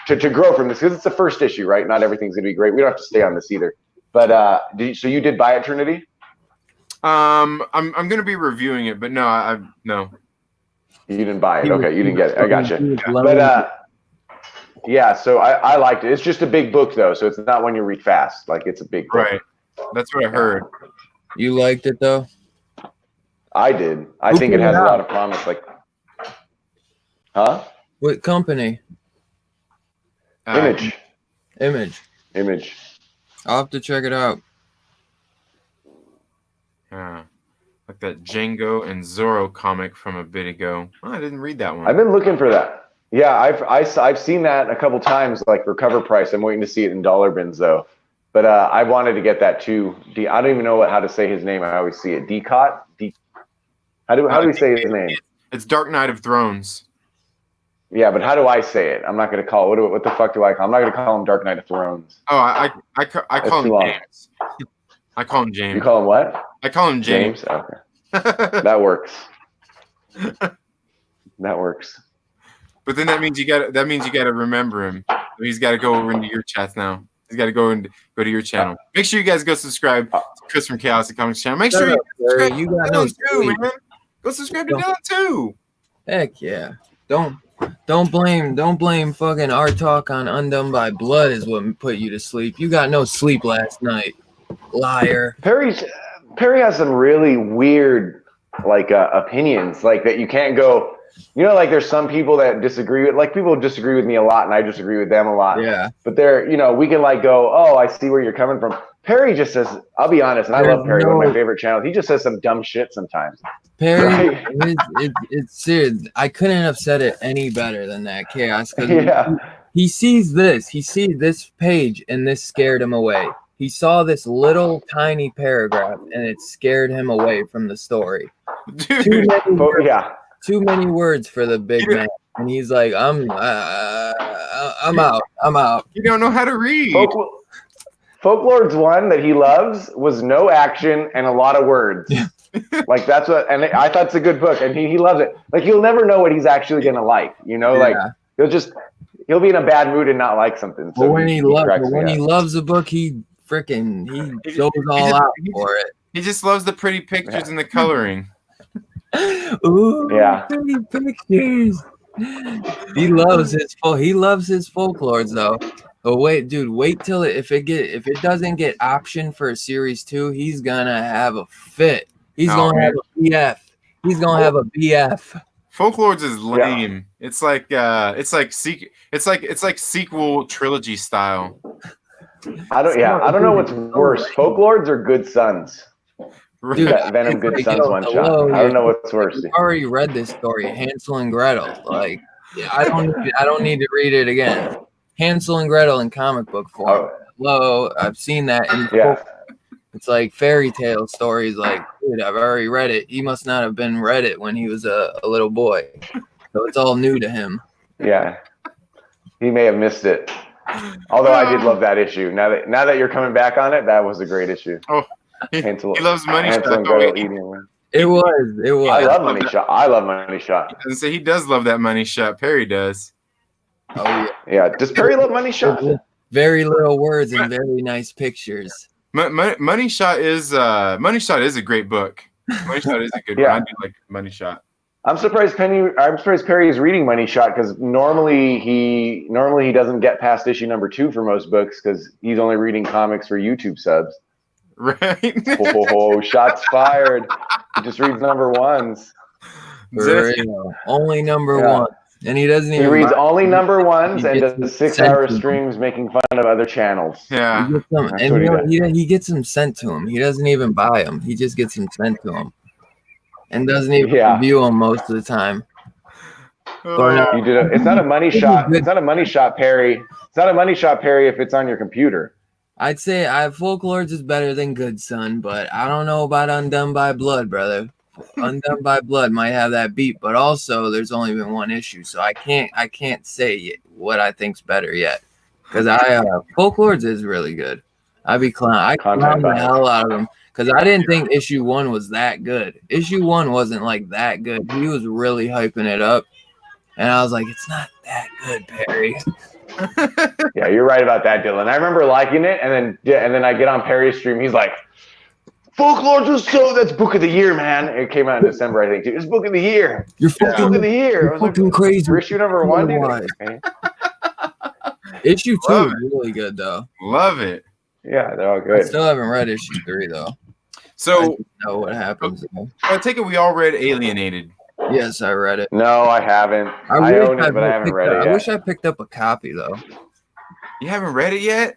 to grow from this, because it's the first issue, right? Not everything's gonna be great. We don't have to stay on this either. But so you did buy it, Trinity? I'm gonna be reviewing it, but no, no. You didn't buy it. Okay, you didn't get it. I got you. But yeah, so I liked it. It's just a big book though, so it's not one you read fast. Like, it's a big book. Right. That's what I heard. You liked it though? I did. I think it has a lot of promise. Like, huh? What company? Image. I'll have to check it out. Like that Django and Zorro comic from a bit ago. Oh, I didn't read that one. I've been looking for that. Yeah, I've seen that a couple times, like for cover price. I'm waiting to see it in dollar bins though. But I wanted to get that too. I don't even know how to say his name. I always see it. Decot. How do we say his name? It's Dark Knight of Thrones. Yeah, but how do I say it? I'm not going to call it. What the fuck do I call him? I'm not going to call him Dark Knight of Thrones. Oh, I call him James. I call him James. You call him what? I call him James. Okay. That works. That works. But then that means you got to remember him. He's got to go over into your chats now. He's got to go to your channel. Make sure you guys go subscribe to Chris from Chaos and Comics channel. Make sure you subscribe to Dylan too, man. Go subscribe to Dylan too. Heck yeah. Don't blame fucking our talk on Undone by Blood is what put you to sleep. You got no sleep last night, liar. Perry has some really weird opinions, like that you can't go. Like there's some people that disagree with, like people disagree with me a lot, and I disagree with them a lot. Yeah. But they're, we can go, oh, I see where you're coming from. Perry just says, I'll be honest, and I love Perry, one of my favorite channels. He just says some dumb shit sometimes. Perry, right? it's serious. I couldn't have said it any better than that, Chaos. Yeah. He sees this page, and this scared him away. He saw this little tiny paragraph, and it scared him away from the story. Dude. Too many words for the big man, and he's like, I'm out. You don't know how to read. Folklord's one that he loves was no action and a lot of words. Like that's what, and I thought it's a good book, and he loves it. Like you'll never know what he's actually gonna like, Like he'll be in a bad mood and not like something. So but when he loves a book, he goes all out for it. He just loves the pretty pictures and the coloring. Ooh, yeah. Pretty pictures. He loves his folklores though. But wait till if it doesn't get optioned for a series 2, he's gonna have a fit. He's gonna have a BF. He's gonna have a BF. Folklores is lame. Yeah. It's like sequel trilogy style. I don't know what's worse, Folklores or Good Sons. Dude, that Venom Good Sons one shot. I don't know what's worse. I already read this story, Hansel and Gretel. Like, I don't need to read it again. Hansel and Gretel in comic book form. Hello, I've seen that. It's like fairy tale stories. Like, dude, I've already read it. He must not have been read it when he was a little boy, so it's all new to him. Yeah, he may have missed it. Although I did love that issue. Now that you're coming back on it, that was a great issue. Oh. He loves Money Shot. It was. I love Money Shot. I love Money Shot. And so he does love that Money Shot. Perry does. Oh yeah. Yeah. Does Perry love Money Shot? Very little words and very nice pictures. Money Shot is a great book. Money Shot is a good one. I do like Money Shot. I'm surprised Perry is reading Money Shot, because normally he doesn't get past issue number 2 for most books, because he's only reading comics for YouTube subs. Right. Shots fired. He just reads number 1s. Only number 1. And he doesn't even. He reads only number 1s and does 6-hour streams making fun of other channels. Yeah. He gets them sent to him. He doesn't even buy them. He just gets them sent to him. And doesn't even review them most of the time. You did. It's not a money shot. It's not a money shot, Perry. It's not a money shot, Perry, if it's on your computer. I'd say Folklords is better than Good Son, but I don't know about Undone by Blood, brother. Undone by Blood might have that beat, but also there's only been one issue, so I can't say what I think's better yet. Because Folklords is really good. I clown the hell out of him because I didn't think issue 1 was that good. Issue 1 wasn't like that good. He was really hyping it up, and I was like, it's not that good, Perry. Yeah, you're right about that, Dylan. I remember liking it, and then I get on Perry's stream. He's like, "Folklore just that's book of the year, man." It came out in December, I think. Too. It's book of the year. You're fucking book of the year. You're fucking crazy. Issue number 1, dude. Okay. Issue 2 is really good, though. Love it. Yeah, they're all good. I still haven't read issue 3 though. So I don't know what happens. I take it we all read Alienated. Yes, I read it. No, I haven't. I own it, but I haven't read it yet. I wish I picked up a copy though. You haven't read it yet?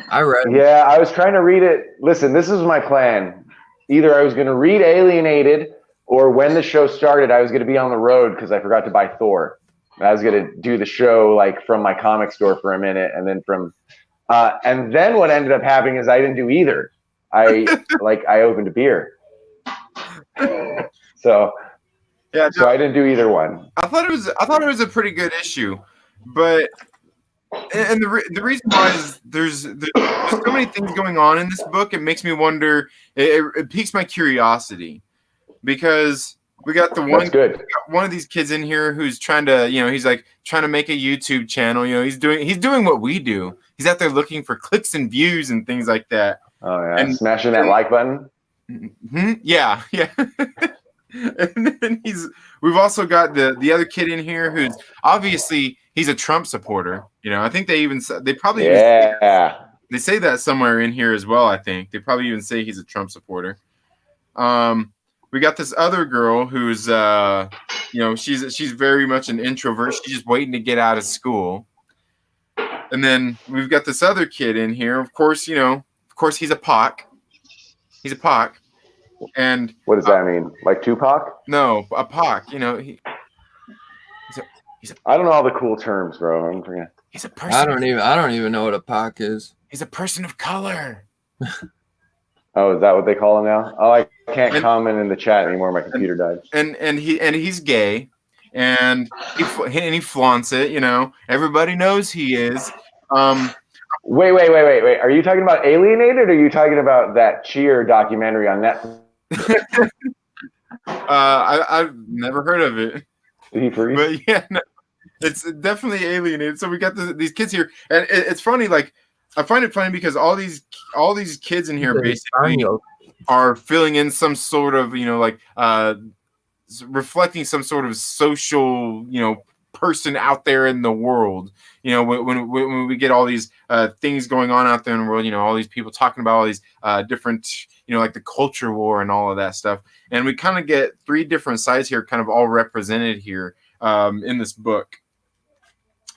I read it. Yeah, I was trying to read it. Listen, this is my plan. Either I was going to read Alienated, or when the show started, I was going to be on the road because I forgot to buy Thor. I was going to do the show like from my comic store for a minute, and then and then what ended up happening is I didn't do either. I opened a beer. So yeah, so I didn't do either one. I thought it was a pretty good issue, but and the reason why is there's so many things going on in this book. It makes me wonder. It piques my curiosity because we got one of these kids in here who's trying to, he's like trying to make a YouTube channel. He's doing what we do. He's out there looking for clicks and views and things like that. Oh yeah, and smashing that like button. Yeah. And then we've also got the other kid in here who's obviously he's a Trump supporter. I think they probably they say that somewhere in here as well. I think they probably even say he's a Trump supporter. We got this other girl who's she's very much an introvert. She's just waiting to get out of school. And then we've got this other kid in here. Of course, he's a Pac. He's a Pac. And what does that mean? Like Tupac? No, a Pac. I don't know all the cool terms, bro. I'm forgetting. He's a person. I don't even know what a Pac is. He's a person of color. Oh, is that what they call him now? Oh, I can't comment in the chat anymore. My computer died. And he's gay, and he flaunts it. Everybody knows he is. Wait. Are you talking about Alienated, or are you talking about that Cheer documentary on Netflix? I've never heard of it. But yeah, no, it's definitely Alienated. So we got these kids here, and it's funny. Like I find it funny because all these kids in here basically are filling in some sort of reflecting some sort of social person out there in the world. When we get all these things going on out there in the world, all these people talking about all these different, like the culture war and all of that stuff. And we kind of get 3 different sides here, kind of all represented here in this book.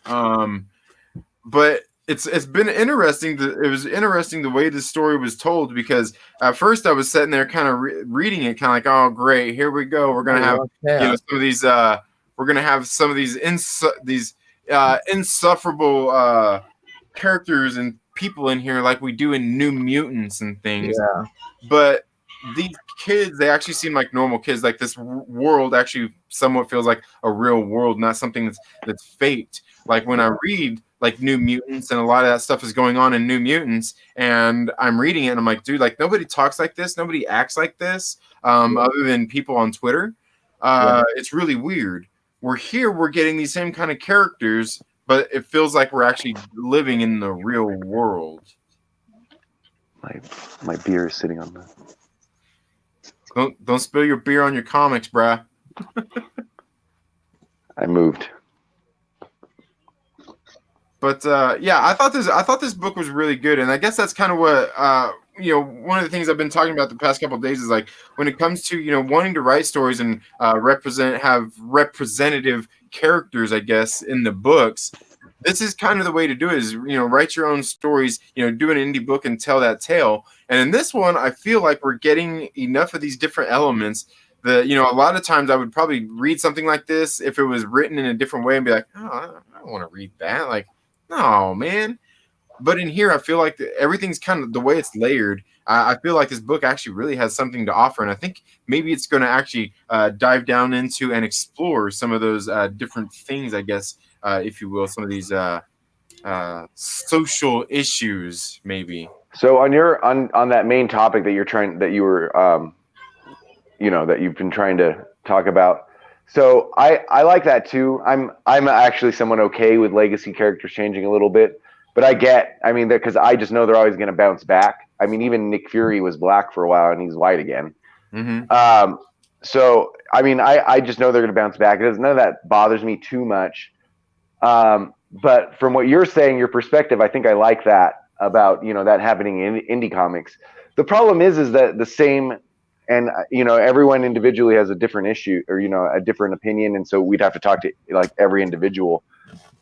But it's been interesting. It was interesting the way this story was told, because at first I was sitting there kind of reading it, kind of like, oh great, here we go. We're gonna have some of these. We're gonna have some of these insufferable characters and people in here like we do in New Mutants and things. Yeah. But these kids, they actually seem like normal kids. Like this world actually somewhat feels like a real world, not something that's faked. Like when I read like New Mutants, and a lot of that stuff is going on in New Mutants, and I'm reading it and I'm like, dude, like nobody talks like this, nobody acts like this, other than people on Twitter. It's really weird. We're getting these same kind of characters, but it feels like we're actually living in the real world. My beer is sitting on the. Don't spill your beer on your comics, bruh. I moved. But I thought this book was really good, and I guess that's kind of what one of the things I've been talking about the past couple of days is like when it comes to wanting to write stories and have representative characters, I guess, in the books. This is kind of the way to do it, is write your own stories, do an indie book and tell that tale. And in this one, I feel like we're getting enough of these different elements a lot of times I would probably read something like this if it was written in a different way and be like, oh, I don't want to read that. Like, no, man. But in here, I feel like everything's kind of the way it's layered. I feel like this book actually really has something to offer, and I think maybe it's going to actually dive down into and explore some of those different things, I guess, if you will, some of these social issues, maybe. So on that main topic that you've been trying to talk about. So I like that too. I'm actually someone okay with legacy characters changing a little bit, but because I just know they're always going to bounce back. I mean, even Nick Fury was black for a while and he's white again. Mm-hmm. So I mean, I just know they're going to bounce back. None of that bothers me too much. But from what you're saying, your perspective, I think I like that about that happening in indie comics. The problem is that the same. And everyone individually has a different issue or a different opinion, and so we'd have to talk to like every individual.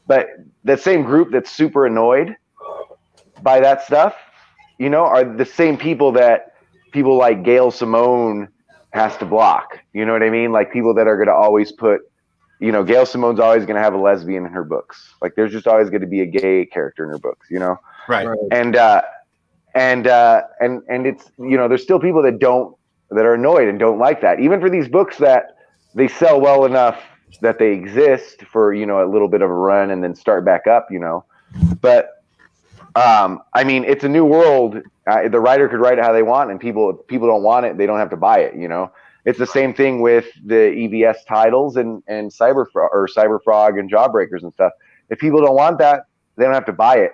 But that same group that's super annoyed by that stuff, are the same people that people like Gail Simone has to block. You know what I mean? Like people that are going to always put, Gail Simone's always going to have a lesbian in her books. Like there's just always going to be a gay character in her books. Right. And it's there's still people that are annoyed and don't like that, even for these books that they sell well enough that they exist for a little bit of a run and then start back up. But I mean, it's a new world. The writer could write it how they want, and people don't want it, they don't have to buy it. It's the same thing with the EVS titles and Cyberfrog and Jawbreakers and stuff. If people don't want that, they don't have to buy it.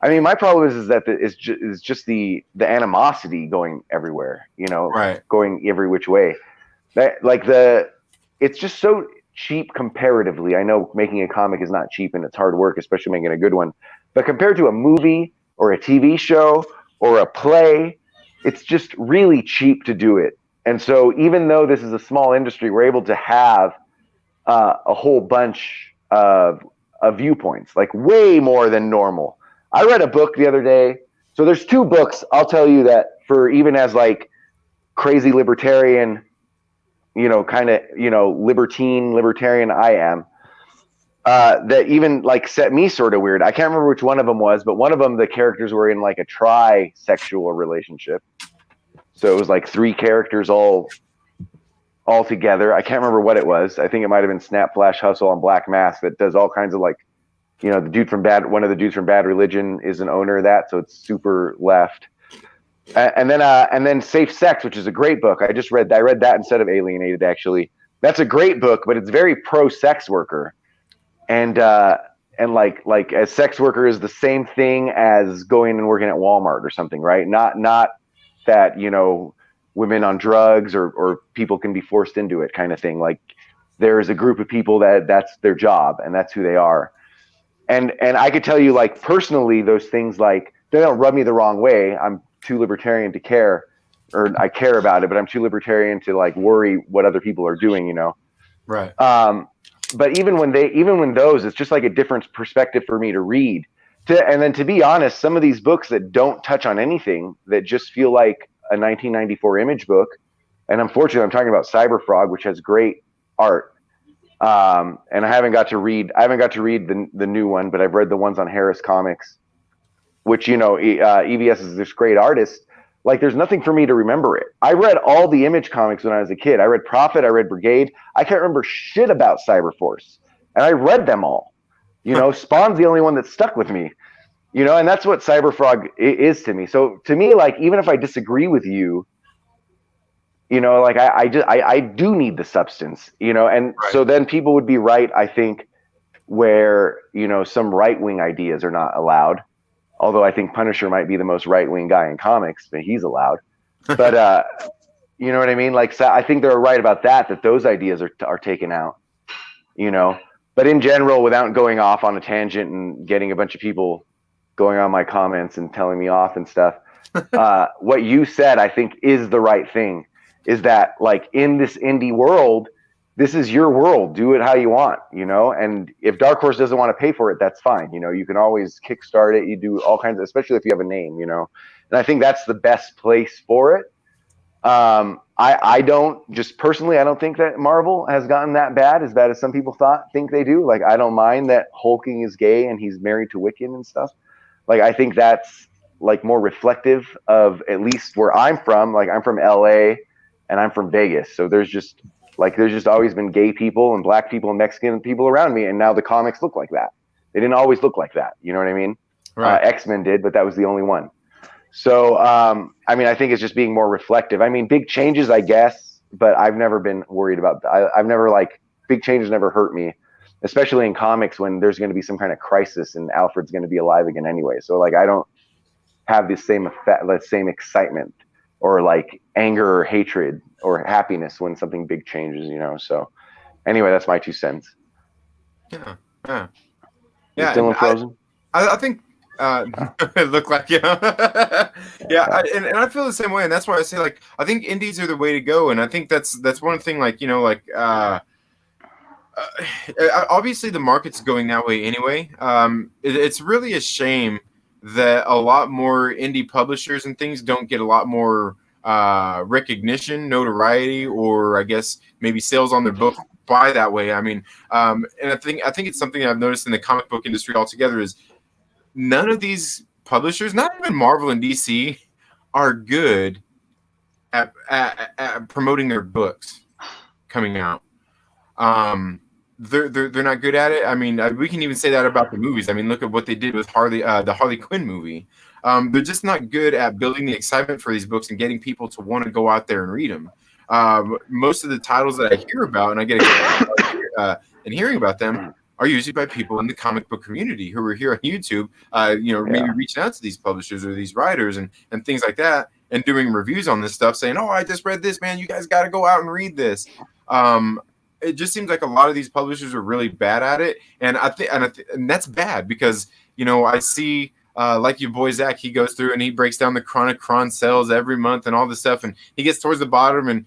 I mean, my problem is that it's just the animosity going everywhere, right, going every which way. It's just so cheap comparatively. I know making a comic is not cheap and it's hard work, especially making a good one. But compared to a movie or a TV show or a play, it's just really cheap to do it. And so even though this is a small industry, we're able to have a whole bunch of viewpoints, like way more than normal. I read a book the other day. So there's two books, I'll tell you, that for even as like crazy libertarian, libertarian I am, that even like set me sort of weird. I can't remember which one of them was, but one of them, the characters were in like a tri-sexual relationship. So it was like three characters all together. I can't remember what it was. I think it might have been Snap Flash Hustle on Black Mask that does all kinds of like, one of the dudes from Bad Religion is an owner of that, so it's super left. And then Safe Sex, which is a great book. I read that instead of Alienated, actually. That's a great book, but it's very pro sex worker. And like a sex worker is the same thing as going and working at Walmart or something, right? Not that, women on drugs or people can be forced into it kind of thing. Like there's a group of people that's their job and that's who they are. And I could tell you, like, personally, those things, like, they don't rub me the wrong way. I'm too libertarian to care, or I care about it, but I'm too libertarian to like worry what other people are doing, Right. But even when those, it's just like a different perspective for me to read. And then to be honest, some of these books that don't touch on anything, that just feel like a 1994 Image book. And unfortunately, I'm talking about Cyberfrog, which has great art. And I haven't got to read the new one, but I've read the ones on Harris Comics, which, EVS is this great artist. Like there's nothing for me to remember it. I read all the Image comics when I was a kid. I read Prophet, I read Brigade. I can't remember shit about Cyberforce, and I read them all. Spawn's the only one that stuck with me, and that's what Cyberfrog is to me. So to me, like, even if I disagree with you, like I do need the substance, and right. So then people would be right, I think, where, some right-wing ideas are not allowed. Although I think Punisher might be the most right-wing guy in comics, but he's allowed. But you know what I mean? Like, so I think they're right about that those ideas are taken out, But in general, without going off on a tangent and getting a bunch of people going on my comments and telling me off and stuff, what you said, I think, is the right thing. Is that, like, in this indie world, this is your world. Do it how you want, and if Dark Horse doesn't want to pay for it, that's fine. You can always kickstart it. You do all kinds of, especially if you have a name, and I think that's the best place for it. I don't just personally, I don't think that Marvel has gotten that bad as some people think they do. Like, I don't mind that Hulking is gay and he's married to Wiccan and stuff. Like, I think that's like more reflective of at least where I'm from. Like, I'm from LA and I'm from Vegas. So there's just always been gay people and black people and Mexican people around me. And now the comics look like that. They didn't always look like that. You know what I mean? Right. X-Men did, but that was the only one. So, I mean, I think it's just being more reflective. I mean, big changes, I guess, but I've never been worried about that. I've never big changes never hurt me, especially in comics when there's going to be some kind of crisis and Alfred's going to be alive again anyway. So like, I don't have the same effect, the same excitement or like anger or hatred or happiness when something big changes, you know? So anyway, that's my 2 cents. Yeah. You still in Frozen? I think it looked like, yeah. And I feel the same way, and that's why I say, like, I think indies are the way to go, and I think that's one thing, like, you know, like, obviously the market's going that way anyway. It's really a shame that a lot more indie publishers and things don't get a lot more recognition, notoriety, or I guess maybe sales on their book by that way. I mean, and I think it's something I've noticed in the comic book industry altogether is none of these publishers, not even Marvel and DC, are good at promoting their books coming out. They're not good at it. I mean, we can even say that about the movies. I mean, look at what they did with the Harley Quinn movie. They're just not good at building the excitement for these books and getting people to want to go out there and read them. Most of the titles that I hear about, and I get excited and hearing about them, are usually by people in the comic book community who are here on YouTube, maybe reaching out to these publishers or these writers and things like that, and doing reviews on this stuff, saying, "Oh, I just read this, man. You guys got to go out and read this." It just seems like a lot of these publishers are really bad at it, and and that's bad because I see like your boy Zach, he goes through and he breaks down the Chronicron sales every month and all this stuff, and he gets towards the bottom, and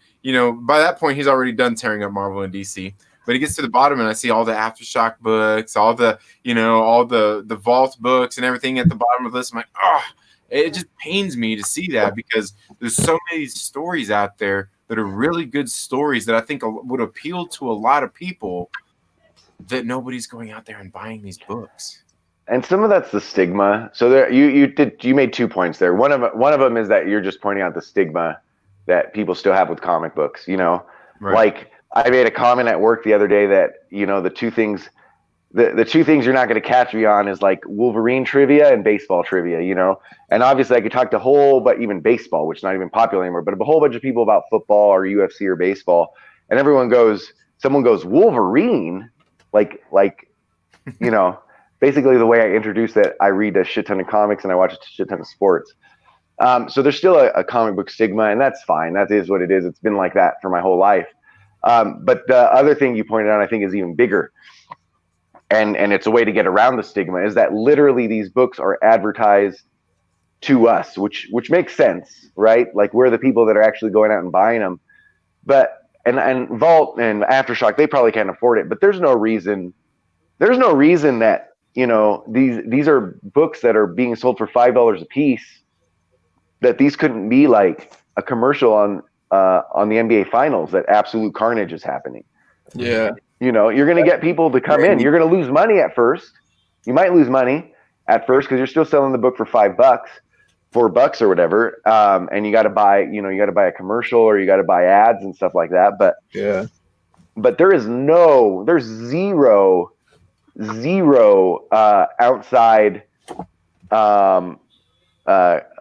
by that point he's already done tearing up Marvel and DC. But he gets to the bottom, and I see all the Aftershock books, all the Vault books and everything at the bottom of the list. I'm like, oh, it just pains me to see that because there's so many stories out there that are really good stories that I think would appeal to a lot of people that nobody's going out there and buying these books. And some of that's the stigma. So there, you made 2 points there. One of them is that you're just pointing out the stigma that people still have with comic books. Right. Like, I made a comment at work the other day that, the two things you're not going to catch me on is like Wolverine trivia and baseball trivia, and obviously I could talk to but even baseball, which is not even popular anymore, but a whole bunch of people about football or UFC or baseball. And someone goes Wolverine, like, basically the way I introduce that I read a shit ton of comics and I watch a shit ton of sports. So there's still a comic book stigma, and that's fine. That is what it is. It's been like that for my whole life. But the other thing you pointed out, I think, is even bigger, and it's a way to get around the stigma, is that literally these books are advertised to us, which makes sense, right? Like, we're the people that are actually going out and buying them. But and Vault and Aftershock, they probably can't afford it, but there's no reason that these are books that are being sold for $5 a piece, that these couldn't be like a commercial on the NBA Finals that Absolute Carnage is happening. Yeah. You're going to get people to come in. You're going to lose money at first. You might lose money at first because you're still selling the book for $5, $4 or whatever. And you got to buy, a commercial, or you got to buy ads and stuff like that. But yeah, but there's zero outside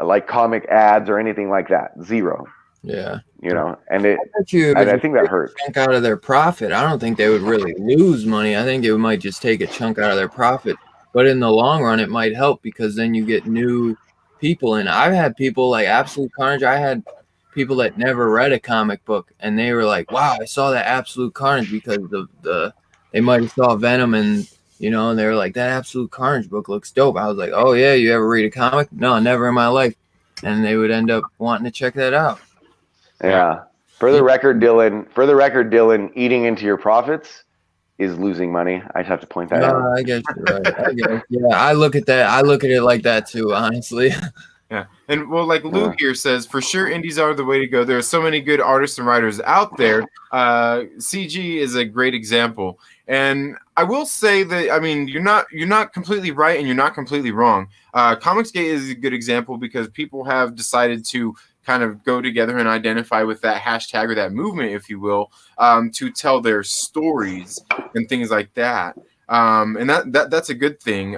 like comic ads or anything like that. Zero. Yeah. And I think that hurts. Chunk out of their profit. I don't think they would really lose money. I think it might just take a chunk out of their profit. But in the long run, it might help because then you get new people. And I've had people like Absolute Carnage. I had people that never read a comic book, and they were like, "Wow, I saw that Absolute Carnage," because they might have saw Venom, and they were like, "That Absolute Carnage book looks dope." I was like, "Oh yeah, you ever read a comic?" No, never in my life. And they would end up wanting to check that out. Yeah. For the record, Dylan, eating into your profits is losing money. I just have to point that out. I guess you're right. Yeah, I look at that. I look at it like that too, honestly. Yeah. And well, like Lou here says, for sure, indies are the way to go. There are so many good artists and writers out there. CG is a great example. And I will say that, I mean, you're not completely right and you're not completely wrong. Comicsgate is a good example because people have decided to kind of go together and identify with that hashtag or that movement, if you will, to tell their stories and things like that. And that's a good thing.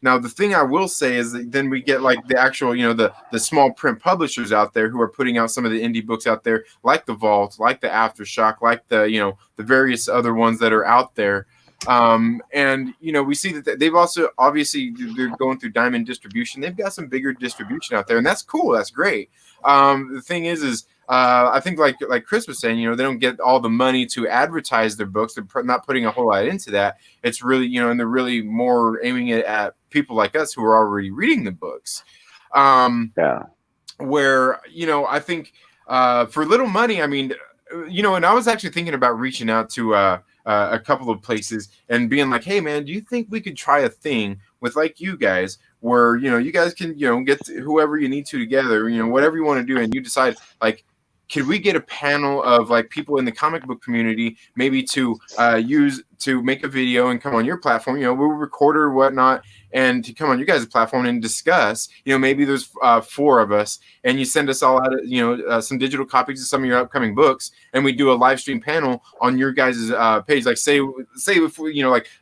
Now, the thing I will say is that then we get like the actual, the small print publishers out there who are putting out some of the indie books out there, like the Vault, like the Aftershock, like the various other ones that are out there. And we see that they've also obviously they're going through Diamond Distribution. They've got some bigger distribution out there, and that's cool. That's great. The thing is I think like Chris was saying, they don't get all the money to advertise their books. They're not putting a whole lot into that. It's really, and they're really more aiming it at people like us who are already reading the books. Where, I think for little money, I mean, and I was actually thinking about reaching out to a couple of places and being like, hey, man, do you think we could try a thing with like you guys where, you guys can, get whoever you need to together, whatever you want to do. And you decide like, could we get a panel of like people in the comic book community maybe to use to make a video and come on your platform? We'll record or whatnot and to come on you guys' platform and discuss. Maybe there's 4 of us and you send us all out, some digital copies of some of your upcoming books, and we do a live stream panel on your guys' page. Like say if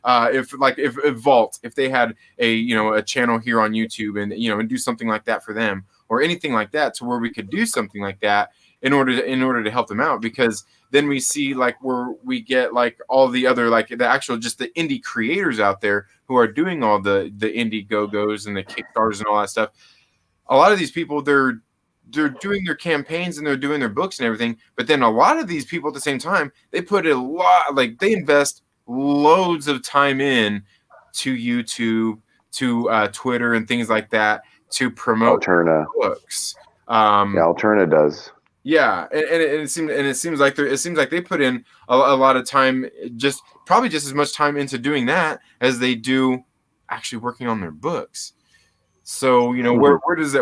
if Vault, if they had a channel here on YouTube and and do something like that for them or anything like that, to where we could do something like that in order to help them out, because then we see like where we get like all the other like the actual just the indie creators out there who are doing all the Indiegogo's and the Kickstarters and all that stuff. A lot of these people, they're doing their campaigns and they're doing their books and everything, but then a lot of these people at the same time, they put a lot, like they invest loads of time in to YouTube, to Twitter and things like that to promote books. Alterna does. Yeah, and it seems like they put in a lot of time, probably just as much time into doing that as they do actually working on their books. So where does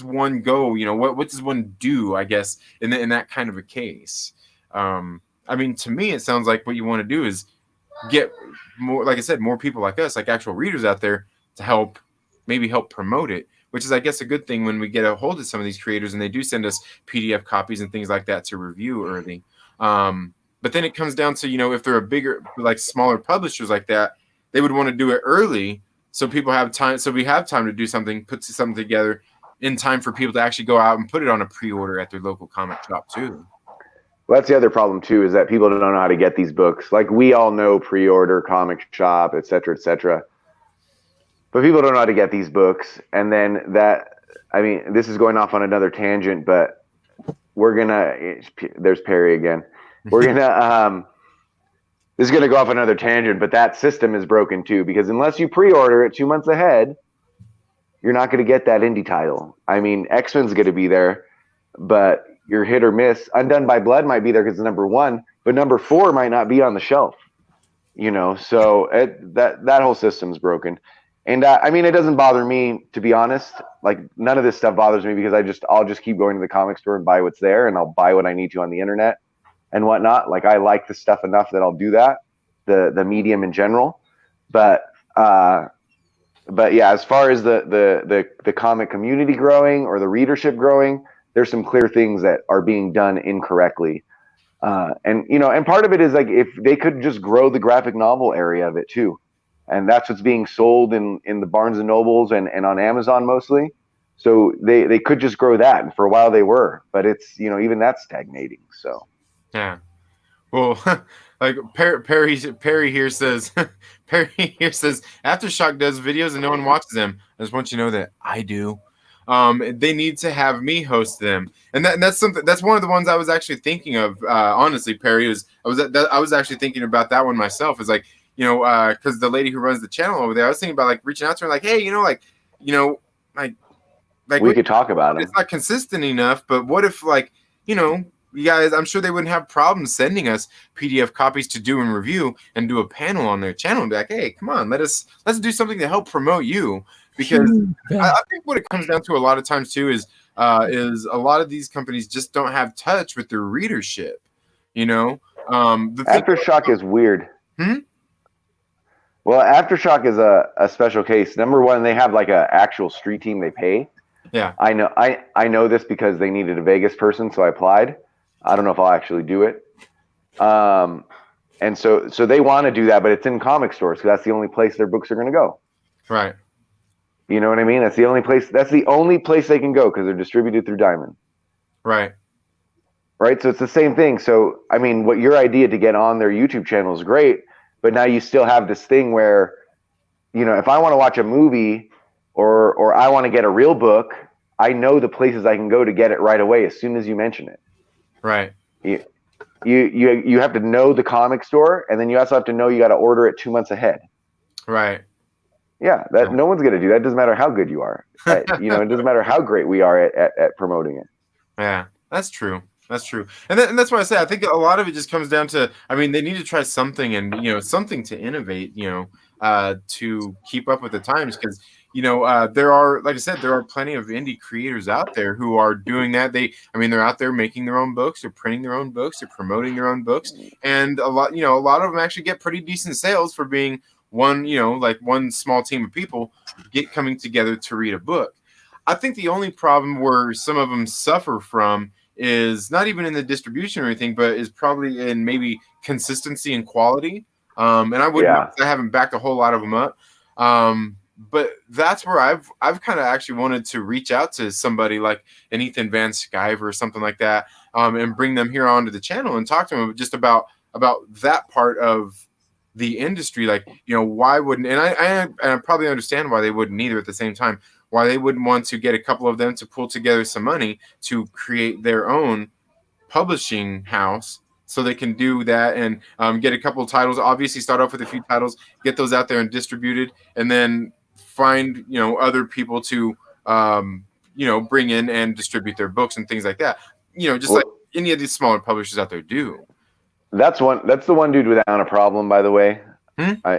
one go? What does one do? I guess in that kind of a case. I mean, to me, it sounds like what you want to do is get more, like I said, more people like us, like actual readers out there to help promote it. Which is, I guess, a good thing when we get a hold of some of these creators and they do send us PDF copies and things like that to review early. But then it comes down to, if they're a bigger, like smaller publishers like that, they would want to do it early so people have time. So we have time to do something, put something together in time for people to actually go out and put it on a pre-order at their local comic shop too. Well, that's the other problem too, is that people don't know how to get these books. Like we all know pre-order, comic shop, et cetera, et cetera. But people don't know how to get these books. And then this is going off on another tangent, but there's Perry again. This is going to go off another tangent, but that system is broken too, because unless you pre-order it 2 months ahead, you're not going to get that indie title. I mean, X-Men's going to be there, but you're hit or miss. Undone by Blood might be there because it's #1, but #4 might not be on the shelf, so that whole system's broken. And I mean, it doesn't bother me, to be honest. Like none of this stuff bothers me because I'll just keep going to the comic store and buy what's there, and I'll buy what I need to on the internet and whatnot. Like I like the stuff enough that I'll do that, the medium in general. But yeah, as far as the comic community growing or the readership growing, there's some clear things that are being done incorrectly. And part of it is like if they could just grow the graphic novel area of it too. And that's what's being sold in the Barnes and Nobles and on Amazon mostly. So they could just grow that. And for a while they were, but it's, even that's stagnating. So, yeah. Well, like Perry here says, Aftershock does videos and no one watches them. I just want you to know that I do. They need to have me host them. And that's one of the ones I was actually thinking of. Honestly, Perry, I was actually thinking about that one myself. Is like, because the lady who runs the channel over there, I was thinking about like reaching out to her, like, hey, we could talk about it. It's not consistent enough, but what if, like, you guys, I'm sure they wouldn't have problems sending us PDF copies to do and review and do a panel on their channel and be like, hey, come on, let's do something to help promote you. because I think what it comes down to a lot of times too is a lot of these companies just don't have touch with their readership. You know, Aftershock is weird. Well, Aftershock is a special case. Number one, they have like a actual street team they pay. Yeah, I know this because they needed a Vegas person, so I applied. I don't know if I'll actually do it. And so they want to do that, but it's in comic stores because that's the only place their books are going to go. right. You know what I mean? That's the only place. That's the only place they can go because they're distributed through Diamond. Right. Right. So it's the same thing. So I mean, what your idea to get on their YouTube channel is great, but now you still have this thing where, you know, if I want to watch a movie or I want to get a real book, I know the places I can go to get it right away as soon as you mention it. Right. You have to know the comic store, and then you also have to know you got to order it 2 months ahead. Right. Yeah, no one's gonna do that. It doesn't matter how good you are. You know, it doesn't matter how great we are at promoting it. Yeah, that's true. That's true. And that's why I say I think a lot of it just comes down to, I mean, they need to try something and, you know, something to innovate, you know, to keep up with the times. Because, you know, there are, like I said, there are plenty of indie creators out there who are doing that. They're out there making their own books, they're printing their own books, they're promoting their own books. And a lot of them actually get pretty decent sales for being one, you know, like one small team of people coming together to read a book. I think the only problem where some of them suffer from is not even in the distribution or anything, but is probably in maybe consistency and quality. And I haven't backed a whole lot of them up. But that's where I've kind of actually wanted to reach out to somebody like an Ethan Van Sciver or something like that, and bring them here onto the channel and talk to them just about that part of the industry. Like, you know, why wouldn't, and I probably understand why they wouldn't either at the same time, why they wouldn't want to get a couple of them to pull together some money to create their own publishing house so they can do that and get a couple of titles, obviously start off with a few titles, get those out there and distributed, and then find, you know, other people to, you know, bring in and distribute their books and things like that. You know, just like any of these smaller publishers out there do. That's the one dude without a problem, by the way.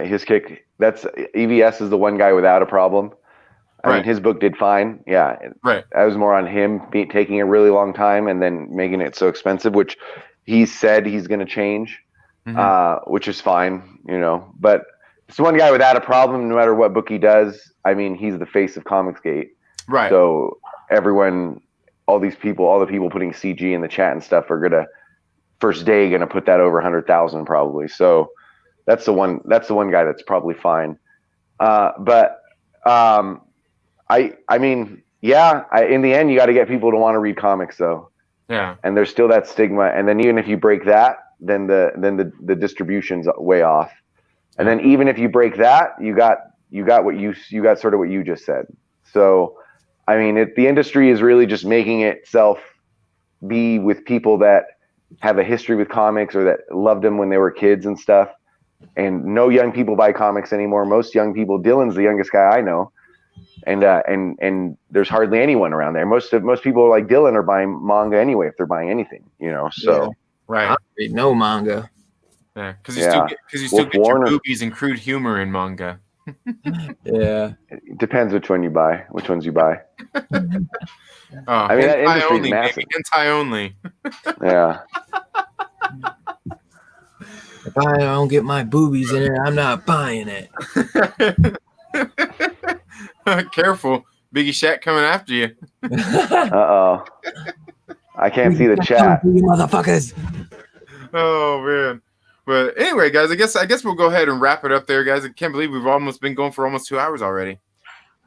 His kick. That's EVS is the one guy without a problem. I mean, his book did fine. Yeah. Right. I was more on him taking a really long time and then making it so expensive, which he said he's going to change, which is fine, you know. But it's one guy without a problem, no matter what book he does. I mean, he's the face of Comicsgate. Right. So everyone, all the people putting CG in the chat and stuff are going to, first day, going to put that over 100,000 probably. So that's the one guy that's probably fine. I mean, yeah, in the end, you got to get people to want to read comics, though. Yeah. And there's still that stigma. And then even if you break that, then the distribution's way off. And then even if you break that, you got sort of what you just said. So, I mean, the industry is really just making itself be with people that have a history with comics or that loved them when they were kids and stuff. And no young people buy comics anymore. Most young people, Dylan's the youngest guy I know. And there's hardly anyone around there. Most people like Dylan are buying manga anyway if they're buying anything, you know. So yeah. Right, I don't read no manga. Yeah, because you still get your boobies and crude humor in manga. Yeah, it depends which ones you buy. I mean, that industry is massive. Hentai only. Yeah. If I don't get my boobies in it, I'm not buying it. Careful, Biggie Shaq coming after you. Uh-oh. I can't see the chat. You motherfuckers. Oh man. But anyway, guys, I guess we'll go ahead and wrap it up there, guys. I can't believe we've almost been going for almost 2 hours already.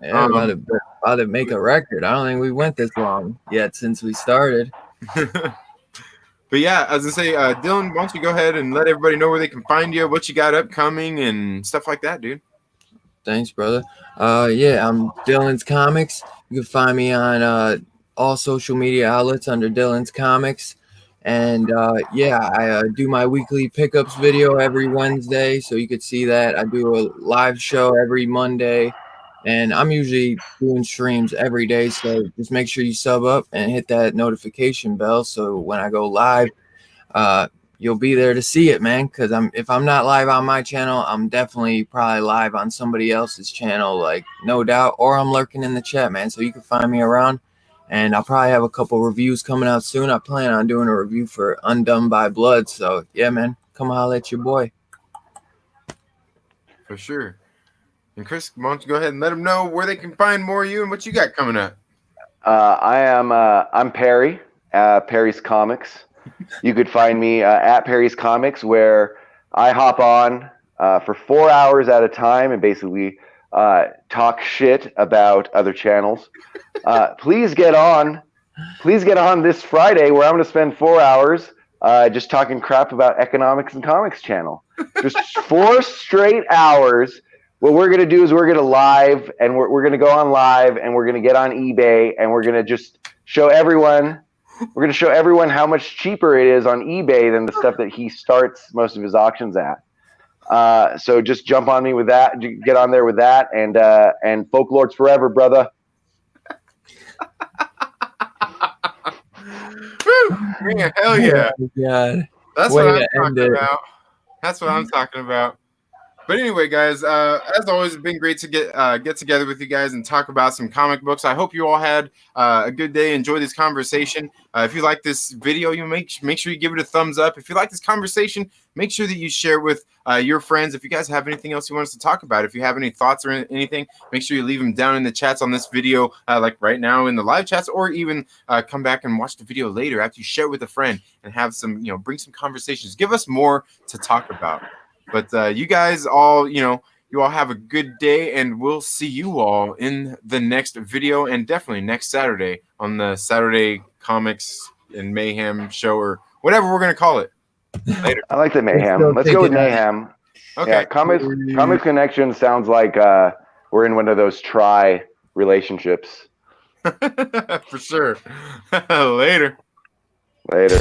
Yeah, about to make a record. I don't think we went this long yet since we started. But yeah, as I say, Dylan, why don't you go ahead and let everybody know where they can find you, what you got upcoming, and stuff like that, dude. Thanks, brother. Yeah, I'm Dylan's Comics. You can find me on all social media outlets under Dylan's Comics. And I do my weekly pickups video every Wednesday, so you could see that. I do a live show every Monday, and I'm usually doing streams every day. So just make sure you sub up and hit that notification bell, so when I go live, you'll be there to see it, man. Because if I'm not live on my channel, I'm definitely probably live on somebody else's channel, like no doubt, or I'm lurking in the chat, man. So you can find me around, and I'll probably have a couple reviews coming out soon. I plan on doing a review for Undone by Blood. So yeah, man, come holler at your boy. For sure. And Chris, why don't you go ahead and let them know where they can find more of you and what you got coming up? I'm Perry, Perry's Comics. You could find me at Perry's Comics, where I hop on for 4 hours at a time and basically talk shit about other channels. Please get on this Friday, where I'm going to spend 4 hours just talking crap about Economics and Comics channel. Just 4 straight hours. What we're going to do is we're going to live, and we're going to go on live, and we're going to get on eBay, and we're going to just show everyone how much cheaper it is on eBay than the stuff that he starts most of his auctions at. So just jump on me with that, get on there with that, and Folklords forever, brother. Woo! Man, hell yeah. Oh, God. That's Way what I'm to end talking it. about. That's what I'm talking about. But anyway, guys, as always, it's been great to get together with you guys and talk about some comic books. I hope you all had a good day. Enjoy this conversation. If you like this video, you make sure you give it a thumbs up. If you like this conversation, make sure that you share it with your friends. If you guys have anything else you want us to talk about, if you have any thoughts or anything, make sure you leave them down in the chats on this video, like right now in the live chats, or even come back and watch the video later after you share it with a friend and have some, bring some conversations. Give us more to talk about. But you guys all, you all have a good day, and we'll see you all in the next video, and definitely next Saturday on the Saturday Comics and Mayhem show, or whatever we're going to call it. Later. I like the Mayhem. Let's go with Mayhem. Okay. Yeah, Comics Connection sounds like we're in one of those tri relationships. For sure. Later. Later.